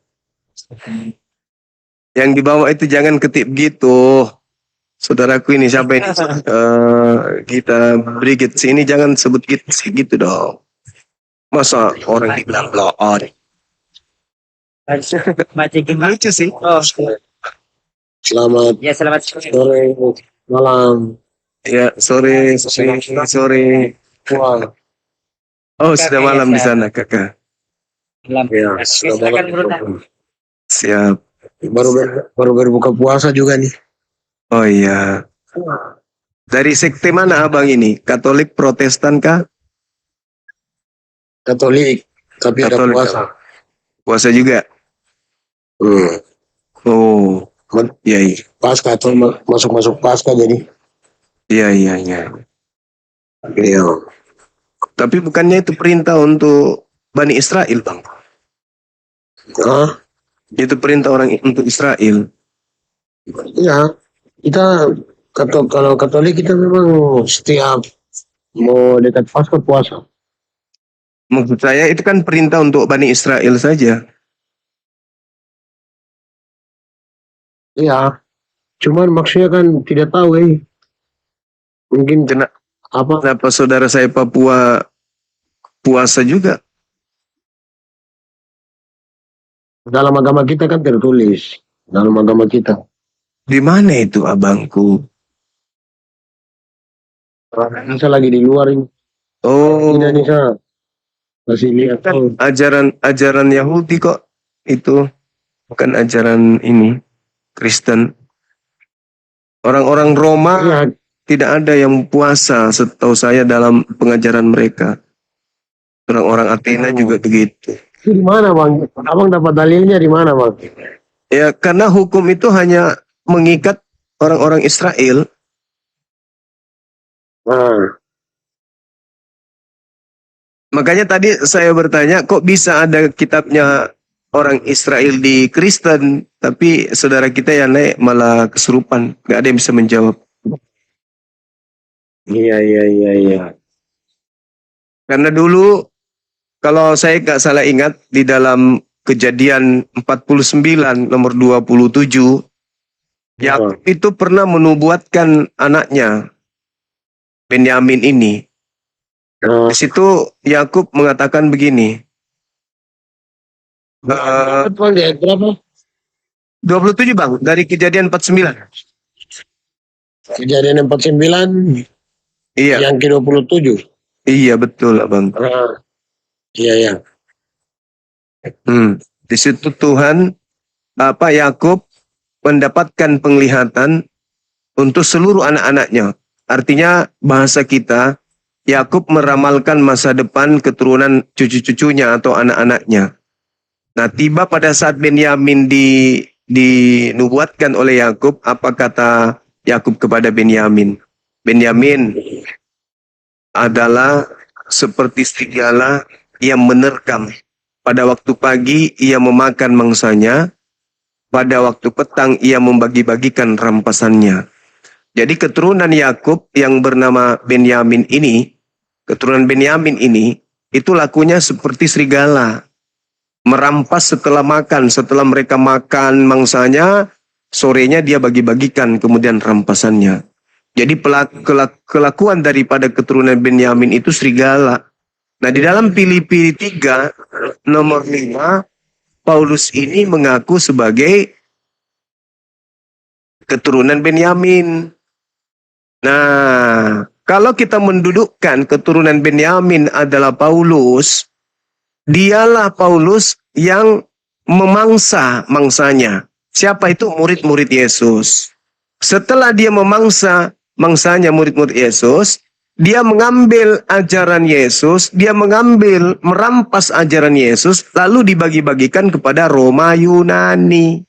Yang di bawah itu jangan ketip gitu. Saudaraku ini siapa ini? Kita Brigit sini jangan sebut gitu dong. Masa orang dibilang bloon? Baca gimana? Lucu sih. Oh, Selamat ya selamat sore. sore, malam. Ya, sore. Wah, Oh, sudah malam di sana, Kakak. ya, Silakan selamat Bruno. malam. Siap. Baru berbuka puasa juga nih. Oh iya. Dari sekte mana Abang ini? Katolik, Protestan kah? Katolik, tapi ada Katolik. puasa. Puasa juga? Hmm. Oh, iya, iya. Pasca tuh masuk pasca jadi. Iya. Iya. Tapi bukannya itu perintah untuk Bani Israel, Bang? Ah, Itu perintah orang untuk Israel. ya. Kita kalau Katolik kita memang setiap mau dekat pasca puasa. Maksud saya itu kan perintah untuk Bani Israel saja. Iya. Cuman maksudnya kan tidak tahu Mungkin Kenapa saudara saya Papua puasa juga? dalam agama kita kan tertulis. Dalam agama kita. Di mana itu abangku? Bisa lagi di luar ini. Oh, Tidak bisa. Kasih lihat. kan ajaran Yahudi kok itu, bukan ajaran ini Kristen. Orang-orang Roma Ya, tidak ada yang puasa setahu saya dalam pengajaran mereka. Orang-orang Athena juga begitu. itu di mana bang? Abang dapat dalilnya di mana bang? Ya karena hukum itu hanya mengikat orang-orang Israel. Nah, Makanya tadi saya bertanya, kok bisa ada kitabnya orang Israel di Kristen, tapi saudara kita yang naik malah kesurupan. Gak ada yang bisa menjawab. iya. Karena dulu, kalau saya gak salah ingat, di dalam Kejadian 49 nomor 27, Yakub itu pernah menubuatkan anaknya, Benyamin ini. Nah, Di situ Yakub mengatakan begini. bang di ayat berapa? 27 Bang, dari Kejadian 49. Kejadian 49 Iya, yang ke-27. iya betul Abang. Nah, iya. Di situ Yakub mendapatkan penglihatan untuk seluruh anak-anaknya. Artinya bahasa kita, Yakub meramalkan masa depan keturunan cucu-cucunya atau anak-anaknya. Nah, tiba pada saat Benyamin dinubuatkan oleh Yakub, apa kata Yakub kepada Benyamin? Benyamin adalah seperti serigala yang menerkam. Pada waktu pagi ia memakan mangsanya, pada waktu petang ia membagi-bagikan rampasannya. Jadi keturunan Yakub yang bernama Benyamin ini, keturunan Benyamin ini, itu lakunya seperti serigala. Merampas setelah makan, setelah mereka makan mangsanya, sorenya dia bagi-bagikan kemudian rampasannya. Jadi kelakuan daripada keturunan Benyamin itu serigala. Nah, di dalam Filipi 3 nomor 5, Paulus ini mengaku sebagai keturunan Benyamin. Nah, kalau kita mendudukkan keturunan Benyamin adalah Paulus, dialah Paulus yang memangsa mangsanya. Siapa itu? Murid-murid Yesus. Setelah dia memangsa mangsanya murid-murid Yesus, dia mengambil ajaran Yesus, dia merampas ajaran Yesus, lalu dibagi-bagikan kepada Roma Yunani.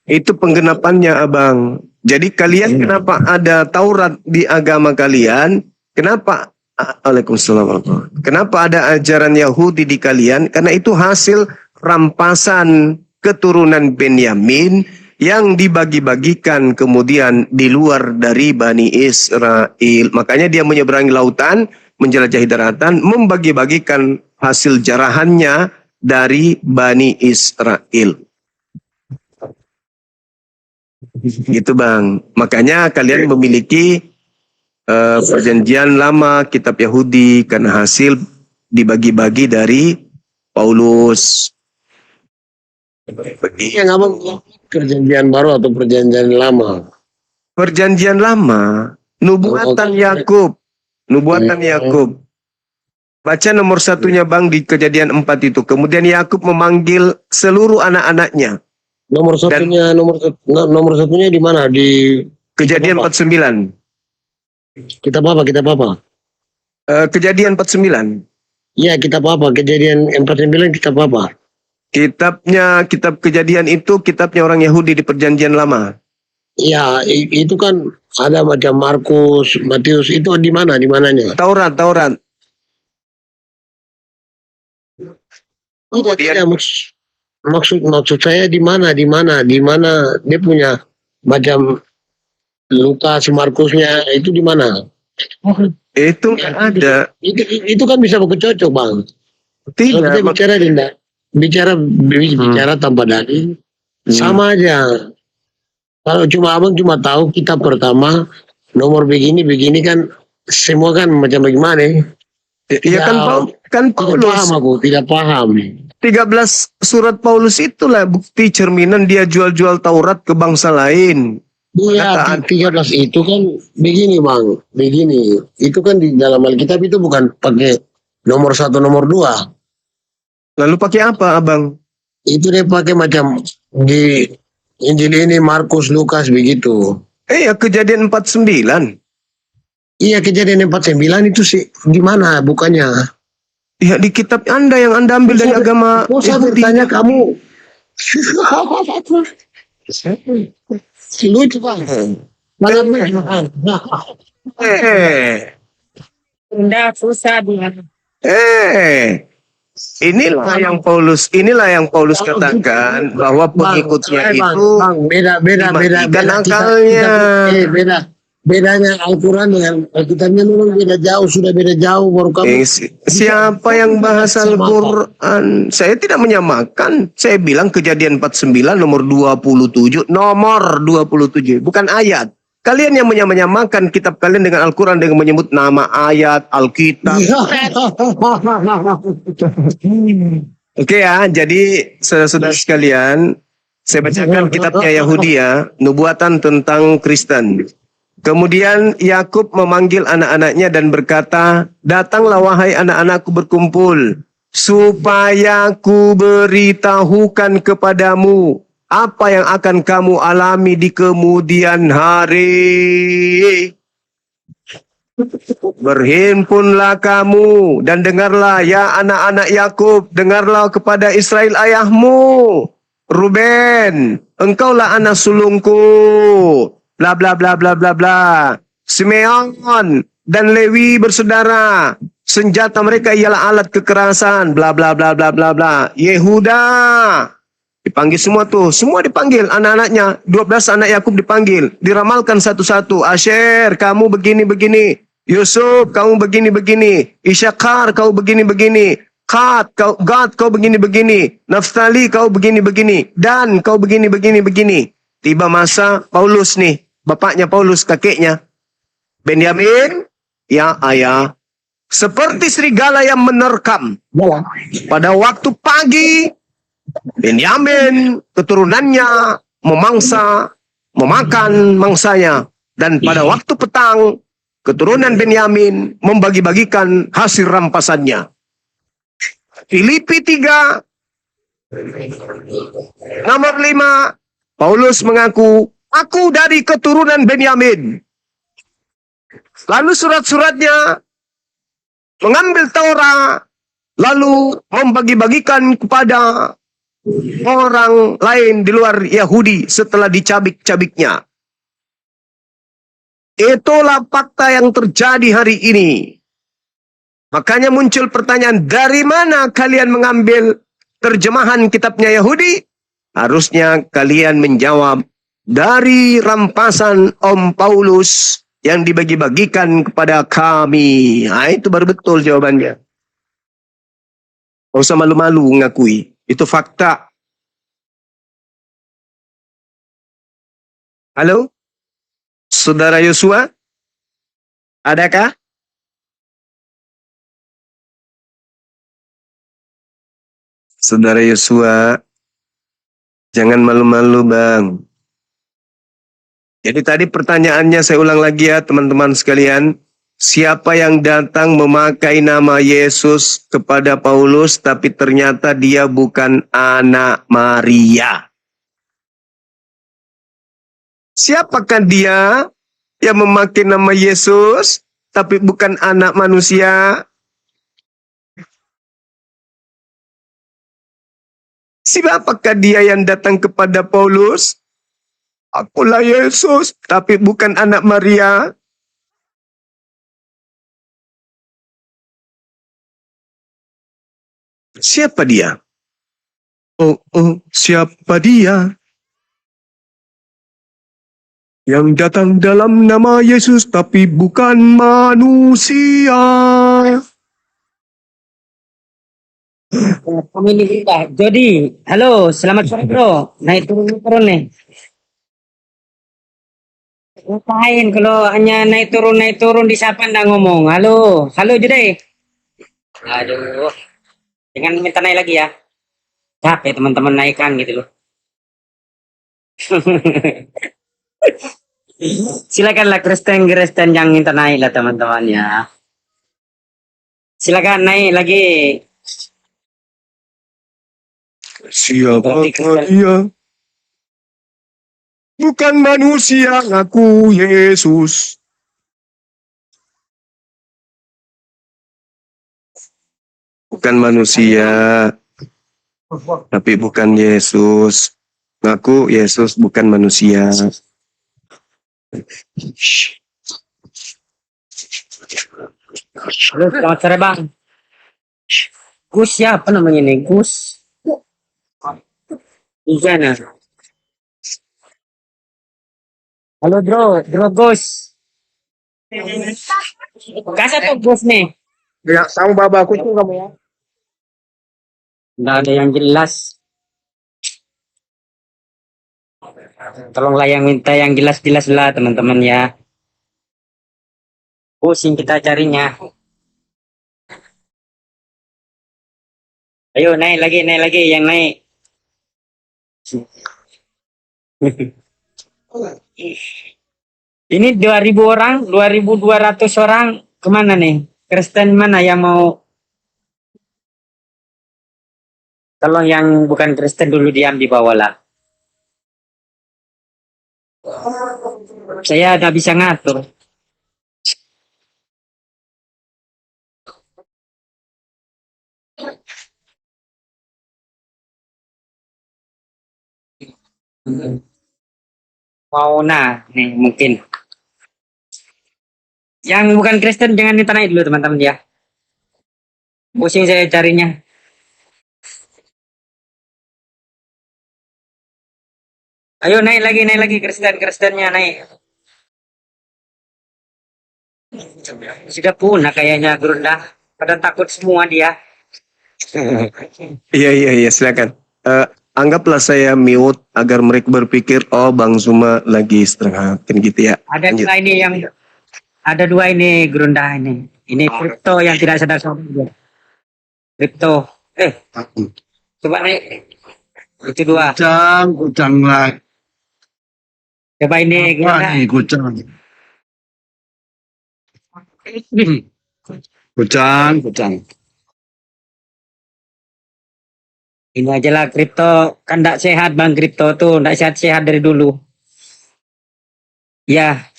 Itu penggenapannya, Abang. Jadi kalian kenapa ada Taurat di agama kalian? Kenapa? Waalaikumsalam. Kenapa ada ajaran Yahudi di kalian? Karena itu hasil rampasan keturunan Benyamin yang dibagi-bagikan kemudian di luar dari Bani Israel. Makanya dia menyeberangi lautan, menjelajahi daratan, membagi-bagikan hasil jarahannya dari Bani Israel. Gitu, Bang. Makanya kalian memiliki perjanjian lama, kitab Yahudi, karena hasil dibagi-bagi dari Paulus. Yang abang perjanjian baru atau perjanjian lama? Perjanjian lama, nubuatan Yakub, nubuatan Yakub. Baca nomor satunya, Bang, di Kejadian 4 itu. Kemudian Yakub memanggil seluruh anak-anaknya. Nomor satunya di mana? Di Kejadian 49. kitab apa? Kejadian 49. Iya, kitab apa? Kejadian 49 kitab apa? Kitab Kejadian itu kitabnya orang Yahudi di Perjanjian Lama. Iya, itu kan ada macam Markus, Matius, itu di mana? Di mananya? Taurat. Tidak, maksud saya di mana dia punya macam Lukas, Markusnya itu di mana? Itu nggak ada. Itu kan bisa bercocok, Bang. Kalau kita Tidak. bicara tanpa dalil sama aja. Kalau abang cuma tahu kitab pertama nomor begini kan semua kan macam bagaimana? Iya kan Paulus. Tidak paham. 13 surat Paulus itulah bukti cerminan dia jual-jual Taurat ke bangsa lain. Iya, 13 itu kan begini, Bang. Begini. Itu kan di dalam Alkitab itu bukan pakai nomor 1, nomor 2. Lalu pakai apa, Abang? Itu dia pakai macam di Injil ini Markus, Lukas begitu. Ya, Kejadian 49. Iya, Kejadian 49 itu sih di mana bukannya? Ya, di kitab Anda yang Anda ambil dari agama Saya bertanya kamu. Lucu, Bang. Enggak susah dia. Inilah yang Paulus katakan bahwa pengikutnya itu beda akalnya. Bedanya Al-Quran dengan Alkitabnya memang beda jauh baru kamu. Siapa yang bahas Al-Quran? Saya tidak menyamakan. Saya bilang Kejadian 49 nomor 27, bukan ayat. Kalian yang menyamakan kitab kalian dengan Al-Quran dengan menyebut nama ayat Alkitab. Oke ya, jadi saudara-saudara sekalian, saya bacakan kitabnya Yahudi ya, nubuatan tentang Kristen. Kemudian Yakub memanggil anak-anaknya dan berkata, "Datanglah wahai anak-anakku berkumpul, supaya ku beritahukan kepadamu apa yang akan kamu alami di kemudian hari. Berhimpunlah kamu dan dengarlah ya anak-anak Yakub, dengarlah kepada Israel ayahmu. Ruben, engkaulah anak sulungku. Bla bla bla bla bla bla. Simeon dan Lewi bersaudara. Senjata mereka ialah alat kekerasan. Bla bla bla bla bla bla. Yehuda. Dipanggil semua tuh. Semua dipanggil anak-anaknya. 12 anak Yakub dipanggil. Diramalkan satu-satu. Asher, kamu begini-begini. Yusuf, kamu begini-begini. Isyakar, kau begini-begini. Gad, kau begini-begini. Naftali, kau begini-begini. Dan kau begini-begini-begini. Tiba masa Paulus nih. Bapaknya Paulus, kakeknya. Benyamin, ya ayah. Seperti serigala yang menerkam. Pada waktu pagi, Benyamin keturunannya memangsa, memakan mangsanya. Dan pada waktu petang, keturunan Benyamin membagi-bagikan hasil rampasannya. Filipi 3, nomor 5, Paulus mengaku, aku dari keturunan Benyamin. Lalu surat-suratnya mengambil Taurat, lalu membagi-bagikan kepada orang lain di luar Yahudi setelah dicabik-cabiknya. Itulah fakta yang terjadi hari ini. Makanya muncul pertanyaan, dari mana kalian mengambil terjemahan kitabnya Yahudi? Harusnya kalian menjawab, dari rampasan Om Paulus yang dibagi-bagikan kepada kami. Nah, itu baru betul jawabannya. Gak usah malu-malu ngakui. Itu fakta. Halo? Saudara Yosua? Adakah? Saudara Yosua, jangan malu-malu, Bang. Jadi tadi pertanyaannya saya ulang lagi ya, teman-teman sekalian. Siapa yang datang memakai nama Yesus kepada Paulus, tapi ternyata dia bukan anak Maria? Siapakah dia yang memakai nama Yesus, tapi bukan anak manusia? Siapakah dia yang datang kepada Paulus? Akulah Yesus, tapi bukan anak Maria. Siapa dia? Siapa dia? Yang datang dalam nama Yesus, tapi bukan manusia. Pemilik kita, Jody. Halo, selamat sore bro. Naik turun nih. Ngapain kalau hanya naik turun disapa ndak ngomong. Halo, halo Jody. Aduh, jangan minta naik lagi ya. Capek teman-teman naikkan gitu loh. Silakanlah Kristen yang minta naik lah teman-teman ya. Silakan naik lagi. Siapa dia? Bukan manusia, ngaku Yesus. Bukan manusia, tapi bukan Yesus. Ngaku Yesus bukan manusia. Halo, selamat sore bang. Gus siapa namanya nih? Gus. Ijana. Halo bro Gus. Kasih tuh Gus nih. Ya, sama baba aku itu kamu ya. Nggak ada yang jelas. Tolonglah yang minta yang jelas-jelas lah teman-teman ya. Pusing kita carinya. Ayo naik lagi yang naik. Ini 2000 orang, 2200 orang kemana nih? Kristen mana yang mau? Tolong yang bukan Kristen dulu diam di bawah lah. Saya tidak bisa ngatur. Mau nih mungkin. Yang bukan Kristen jangan ditanai dulu teman-teman ya. Pusing saya carinya. Ayo naik lagi Kristennya naik. Sudah punah kayaknya Gerunda. Pada takut semua dia. Iya, silakan. Anggaplah saya mute agar mereka berpikir, oh Bang Zuma lagi istirahat, kan gitu ya. Ada dua ini Gerunda ini. Ini kripto yang tidak sadar. Kripto. Coba naik. Itu dua. Kucang lah. Coba ini Gerunda. Kucang. Ini aja lah kripto. Kan tidak sehat bang kripto tuh. Tidak sehat-sehat dari dulu. Ya.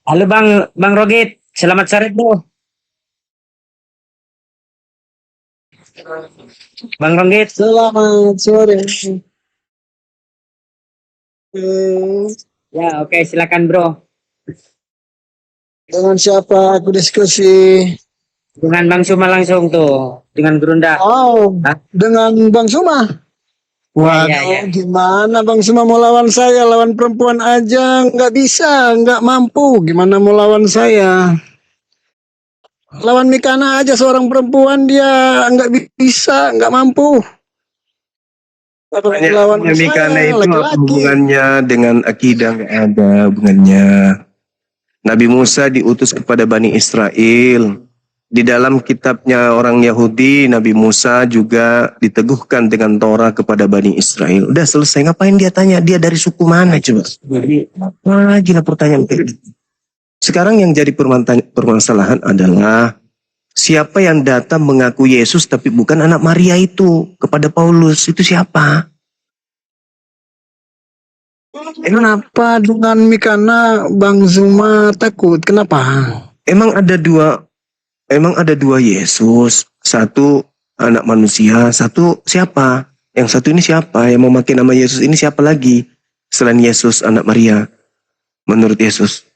Halo Bang Rogit. Selamat sore bro. Bang Rogit. Selamat sore. Ya oke, silakan bro. Dengan siapa aku diskusi? Dengan Bang Suma langsung tuh. Dengan Gerunda. Oh, dengan Bang Suma. Waduh, Iya. gimana Bang Suma mau lawan saya? Lawan perempuan aja nggak bisa, nggak mampu. Gimana mau lawan saya? Lawan Mikana aja seorang perempuan dia nggak bisa, nggak mampu. Lawan Mikana saya, itu apa laki-laki. hubungannya dengan akidah? Nggak ada hubungannya. Nabi Musa diutus kepada Bani Israel. Di dalam kitabnya orang Yahudi, Nabi Musa juga diteguhkan dengan Torah kepada Bani Israel. Udah selesai, ngapain dia tanya? Dia dari suku mana coba? Apa lagi lah pertanyaan kayak gitu. Sekarang yang jadi permasalahan adalah siapa yang datang mengaku Yesus tapi bukan anak Maria itu kepada Paulus, itu siapa? Kenapa dengan Mikana Bang Zuma takut? Kenapa? Emang ada dua Yesus, satu anak manusia, satu siapa? Yang satu ini siapa? Yang memakai nama Yesus ini siapa lagi selain Yesus anak Maria? Menurut Yesus.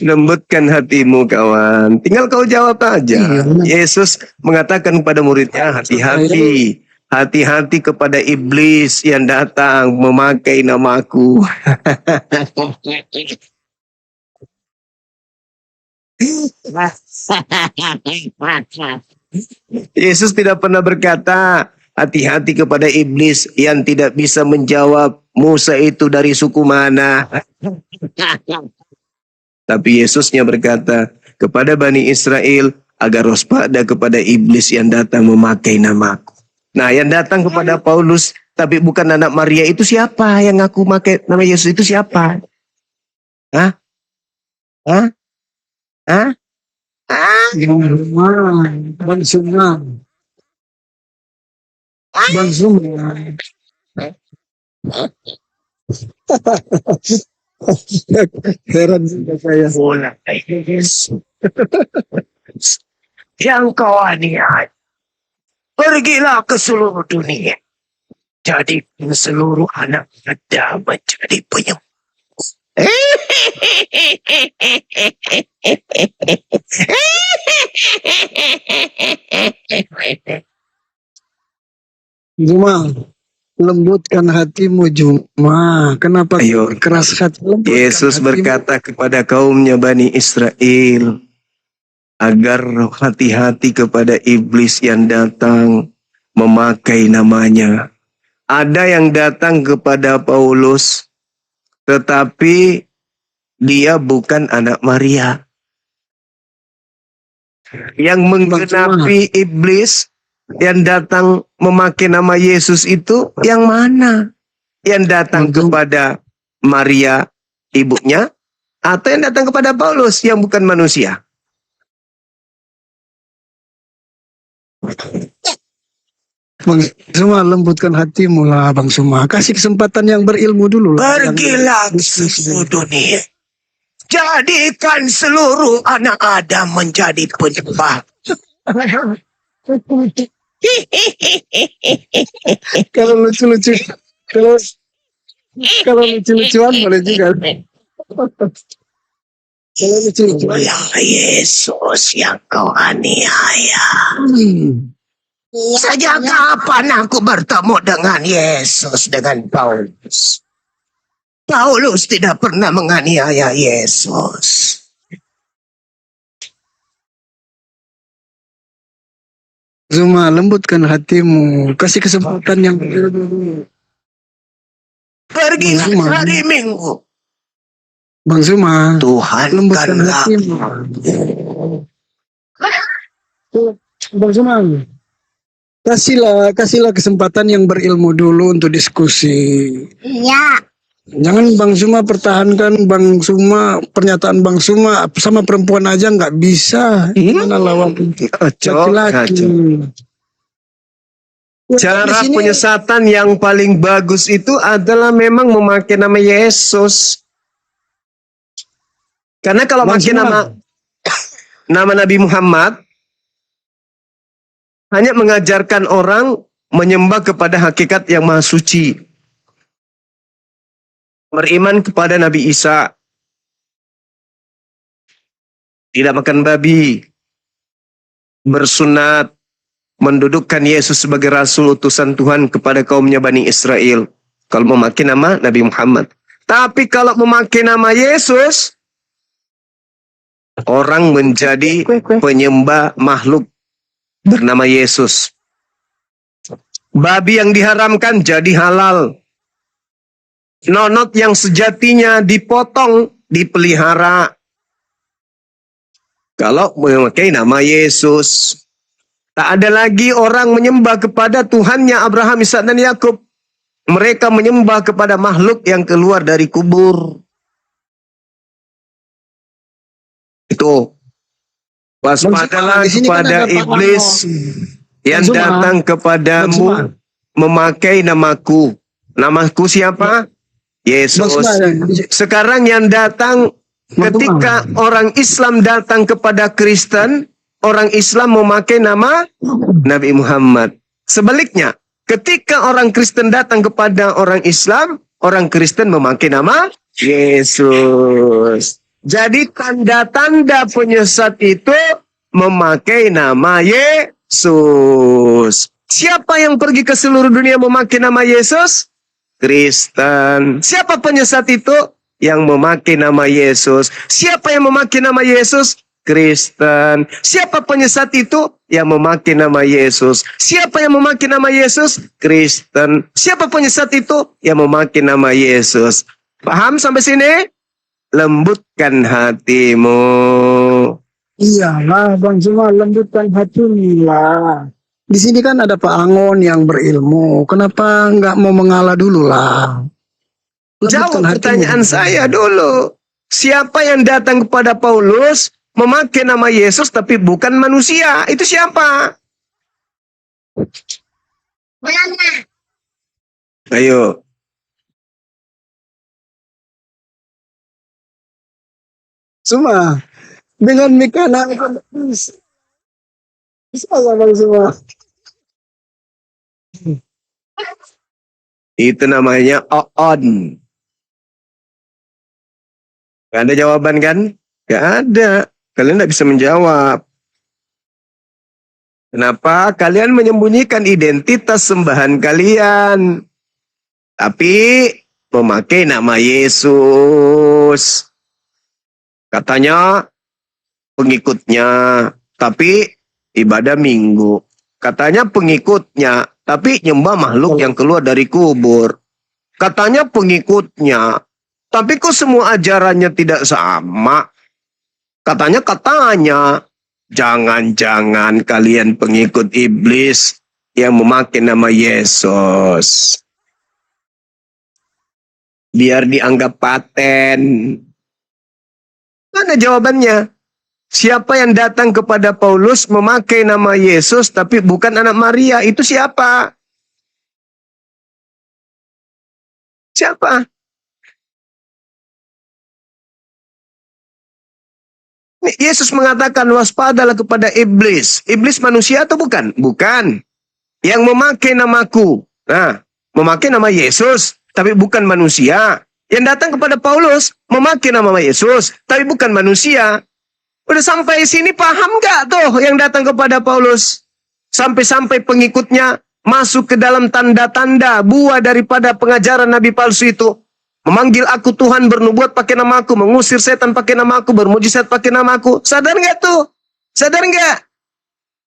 Lembutkan hatimu kawan. Tinggal kau jawab aja. Yesus mengatakan kepada muridnya, hati-hati. Hati-hati kepada iblis yang datang memakai namaku. Yesus tidak pernah berkata, hati-hati kepada iblis yang tidak bisa menjawab Musa itu dari suku mana. Tapi Yesusnya berkata kepada Bani Israel agar waspada kepada iblis yang datang memakai namaku. Nah, yang datang kepada Paulus tapi bukan anak Maria itu siapa? Yang ngaku pakai nama Yesus itu siapa? Hah? Hah? Hah? Bang Suma. Bang Suma. Heran juga saya. Yang kau aniaya. Pergilah ke seluruh dunia. Jadi seluruh anak Adam menjadi penyembah. Juma, lembutkan hatimu Juma. Kenapa Ayo. keras hati? Lembutkan Yesus hatimu. berkata kepada kaumnya Bani Israel agar hati-hati kepada iblis yang datang memakai namanya. Ada yang datang kepada Paulus tetapi dia bukan anak Maria. Yang menggenapi iblis yang datang memakai nama Yesus itu yang mana? Yang datang kepada Maria, ibunya, atau yang datang kepada Paulus yang bukan manusia? Bang Suma, lembutkan hatimu lah Bang Suma. Kasih kesempatan yang berilmu dulu lah. Pergilah ke seluruh dunia. Jadikan seluruh anak Adam menjadi penyembah. Kalau lucu-lucu, kalau lucu-lucuan boleh juga. Kalau lucu-lucuan. Ya Yesus yang kau aniaya. Sejak kapan aku bertemu dengan Yesus, dengan Paulus? Paulus tidak pernah menganiaya Yesus. Zuma, lembutkan hatimu. Kasih kesempatan yang berilmu. Pergilah Bang Zuma. hari Minggu. Bang Zuma, Tuhan lembutkan kanlah. hatimu. Bang Zuma, kasihlah kesempatan yang berilmu dulu untuk diskusi. Iya. Jangan Bang Suma pertahankan Bang Suma, pernyataan Bang Suma sama perempuan aja nggak bisa. Gimana lawan laki-laki? Cara Di sini- penyesatan yang paling bagus itu adalah memang memakai nama Yesus. Karena kalau Bang pakai Suma. nama Nabi Muhammad hanya mengajarkan orang menyembah kepada hakikat yang maha suci. Beriman kepada Nabi Isa. Tidak makan babi. Bersunat. Mendudukkan Yesus sebagai Rasul utusan Tuhan kepada kaumnya Bani Israel. Kalau memakai nama Nabi Muhammad. Tapi kalau memakai nama Yesus, orang menjadi penyembah makhluk bernama Yesus. Babi yang diharamkan jadi halal. Nonot yang sejatinya dipotong, dipelihara. Kalau memakai nama Yesus, tak ada lagi orang menyembah kepada Tuhannya Abraham, Ishak dan Yakub. Mereka menyembah kepada makhluk yang keluar dari kubur. Itu. Waspadalah Bang Zuma, di sini kan kepada ada Pak iblis yang Bang Zuma. datang kepadamu Bang memakai namaku. Namaku siapa? Yesus. Bang Suma, Sekarang yang datang ketika orang Islam datang kepada Kristen, orang Islam memakai nama Nabi Muhammad. Sebaliknya, ketika orang Kristen datang kepada orang Islam, orang Kristen memakai nama Yesus. Jadi tanda-tanda penyesat itu memakai nama Yesus. Siapa yang pergi ke seluruh dunia memakai nama Yesus? Kristen. Siapa penyesat itu? Yang memakai nama Yesus. Siapa yang memakai nama Yesus? Kristen. Siapa penyesat itu? Yang memakai nama Yesus. Siapa yang memakai nama Yesus? Kristen. Siapa penyesat itu? Yang memakai nama Yesus. Paham sampai sini? Lembutkan hatimu. Iyalah Bang Suma, lembutkan hatimu lah. Di sini kan ada Pak Angon yang berilmu. Kenapa nggak mau mengalah dulu lah? Jawab Lembutkan hatimu. pertanyaan saya dulu. Siapa yang datang kepada Paulus memakai nama Yesus tapi bukan manusia? Itu siapa? Ayo. Suma, dengan Mikana bisa Bang Suma. Itu namanya on. Gak ada jawaban kan? Gak ada. Kalian tidak bisa menjawab. Kenapa kalian menyembunyikan identitas sembahan kalian? Tapi memakai nama Yesus. Katanya pengikutnya, tapi ibadah minggu. Katanya pengikutnya, tapi nyembah makhluk yang keluar dari kubur. Katanya pengikutnya, tapi kok semua ajarannya tidak sama? Katanya, jangan-jangan kalian pengikut iblis yang memakai nama Yesus. biar dianggap paten. Mana jawabannya? Siapa yang datang kepada Paulus memakai nama Yesus tapi bukan anak Maria? Itu siapa? Siapa? Yesus mengatakan waspadalah kepada iblis. Iblis manusia atau bukan? Bukan. Yang memakai namaku. Nah, memakai nama Yesus tapi bukan manusia. Yang datang kepada Paulus memakai nama Yesus tapi bukan manusia. Udah sampai sini paham gak tuh yang datang kepada Paulus? Sampai-sampai pengikutnya masuk ke dalam tanda-tanda buah daripada pengajaran Nabi palsu itu. Memanggil aku Tuhan, bernubuat pakai namaku, mengusir setan pakai namaku, bermujizat pakai namaku. Sadar gak tuh? Sadar gak?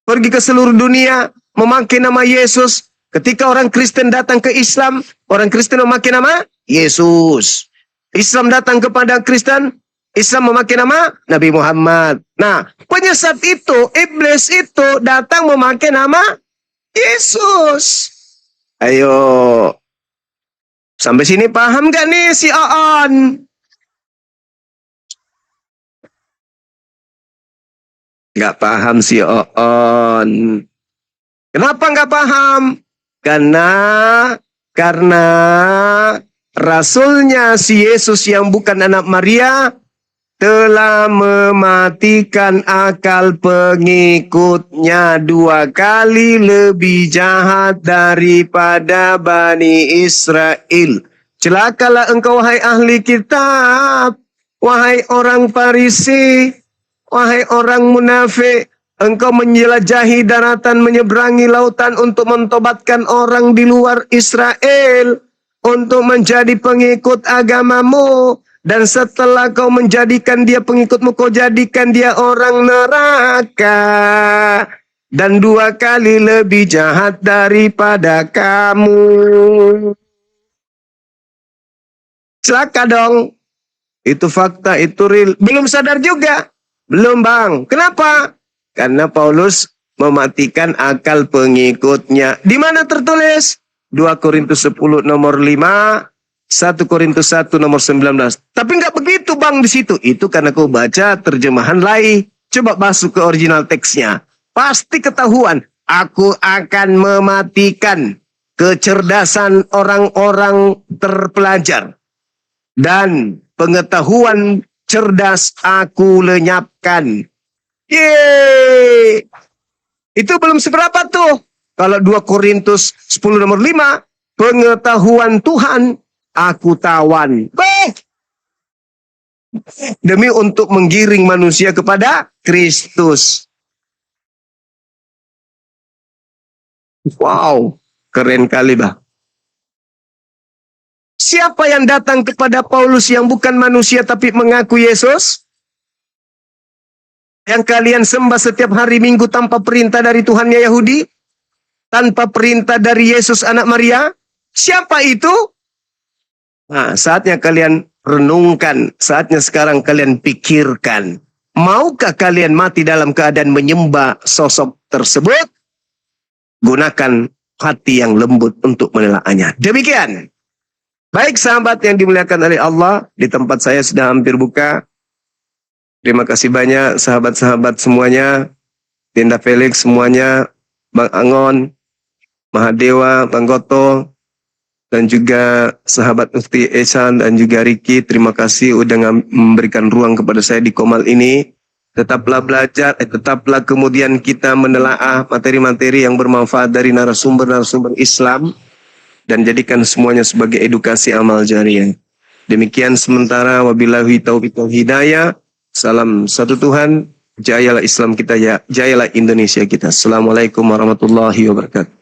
Pergi ke seluruh dunia, memakai nama Yesus. Ketika orang Kristen datang ke Islam, orang Kristen memakai nama Yesus. Islam datang kepada Kristen, Islam memakai nama Nabi Muhammad. Nah, penyesat itu, iblis itu datang memakai nama Yesus. Ayo. Sampai sini paham gak nih si Oon? Gak paham si Oon. Kenapa gak paham? Karena rasulnya si Yesus yang bukan anak Maria telah mematikan akal pengikutnya 2 kali lebih jahat daripada Bani Israel. Celakalah engkau wahai ahli kitab, wahai orang Farisi, wahai orang munafik. Engkau menjelajahi daratan, menyeberangi lautan untuk mentobatkan orang di luar Israel untuk menjadi pengikut agamamu. Dan setelah kau menjadikan dia pengikutmu, kau jadikan dia orang neraka. Dan 2 kali lebih jahat daripada kamu. Celaka dong. Itu fakta, itu real. Belum sadar juga? Belum bang. Kenapa? Karena Paulus mematikan akal pengikutnya. Di mana tertulis? 2 Korintus 10 nomor 5. 1 Korintus 1 nomor 19. Tapi nggak begitu bang di situ. Itu karena kau baca terjemahan lain. Coba masuk ke original teksnya. Pasti ketahuan. Aku akan mematikan kecerdasan orang-orang terpelajar. Dan pengetahuan cerdas aku lenyapkan. Yeay. Itu belum seberapa tuh. Kalau 2 Korintus 10 nomor 5. Pengetahuan Tuhan aku tawan. Demi untuk menggiring manusia kepada Kristus. Wow, keren kali bah. Siapa yang datang kepada Paulus yang bukan manusia tapi mengaku Yesus? Yang kalian sembah setiap hari Minggu tanpa perintah dari Tuhannya Yahudi? Tanpa perintah dari Yesus anak Maria? Siapa itu? Nah, saatnya kalian renungkan, saatnya sekarang kalian pikirkan. Maukah kalian mati dalam keadaan menyembah sosok tersebut? Gunakan hati yang lembut untuk menelaahnya. Demikian. Baik sahabat yang dimuliakan oleh Allah, di tempat saya sudah hampir buka. Terima kasih banyak sahabat-sahabat semuanya, Dinda Felix semuanya, Bang Angon, Mahadewa, Bang Goto, dan juga sahabat Mufti Ehsan dan juga Riki. Terima kasih udah memberikan ruang kepada saya di Komal ini. Tetaplah belajar, tetaplah kemudian kita menelaah materi-materi yang bermanfaat dari narasumber-narasumber Islam dan jadikan semuanya sebagai edukasi amal jariah. Demikian sementara, wabillahi taufiq wal hidayah. Salam satu Tuhan, jayalah Islam kita, jayalah Indonesia kita. Assalamualaikum warahmatullahi wabarakatuh.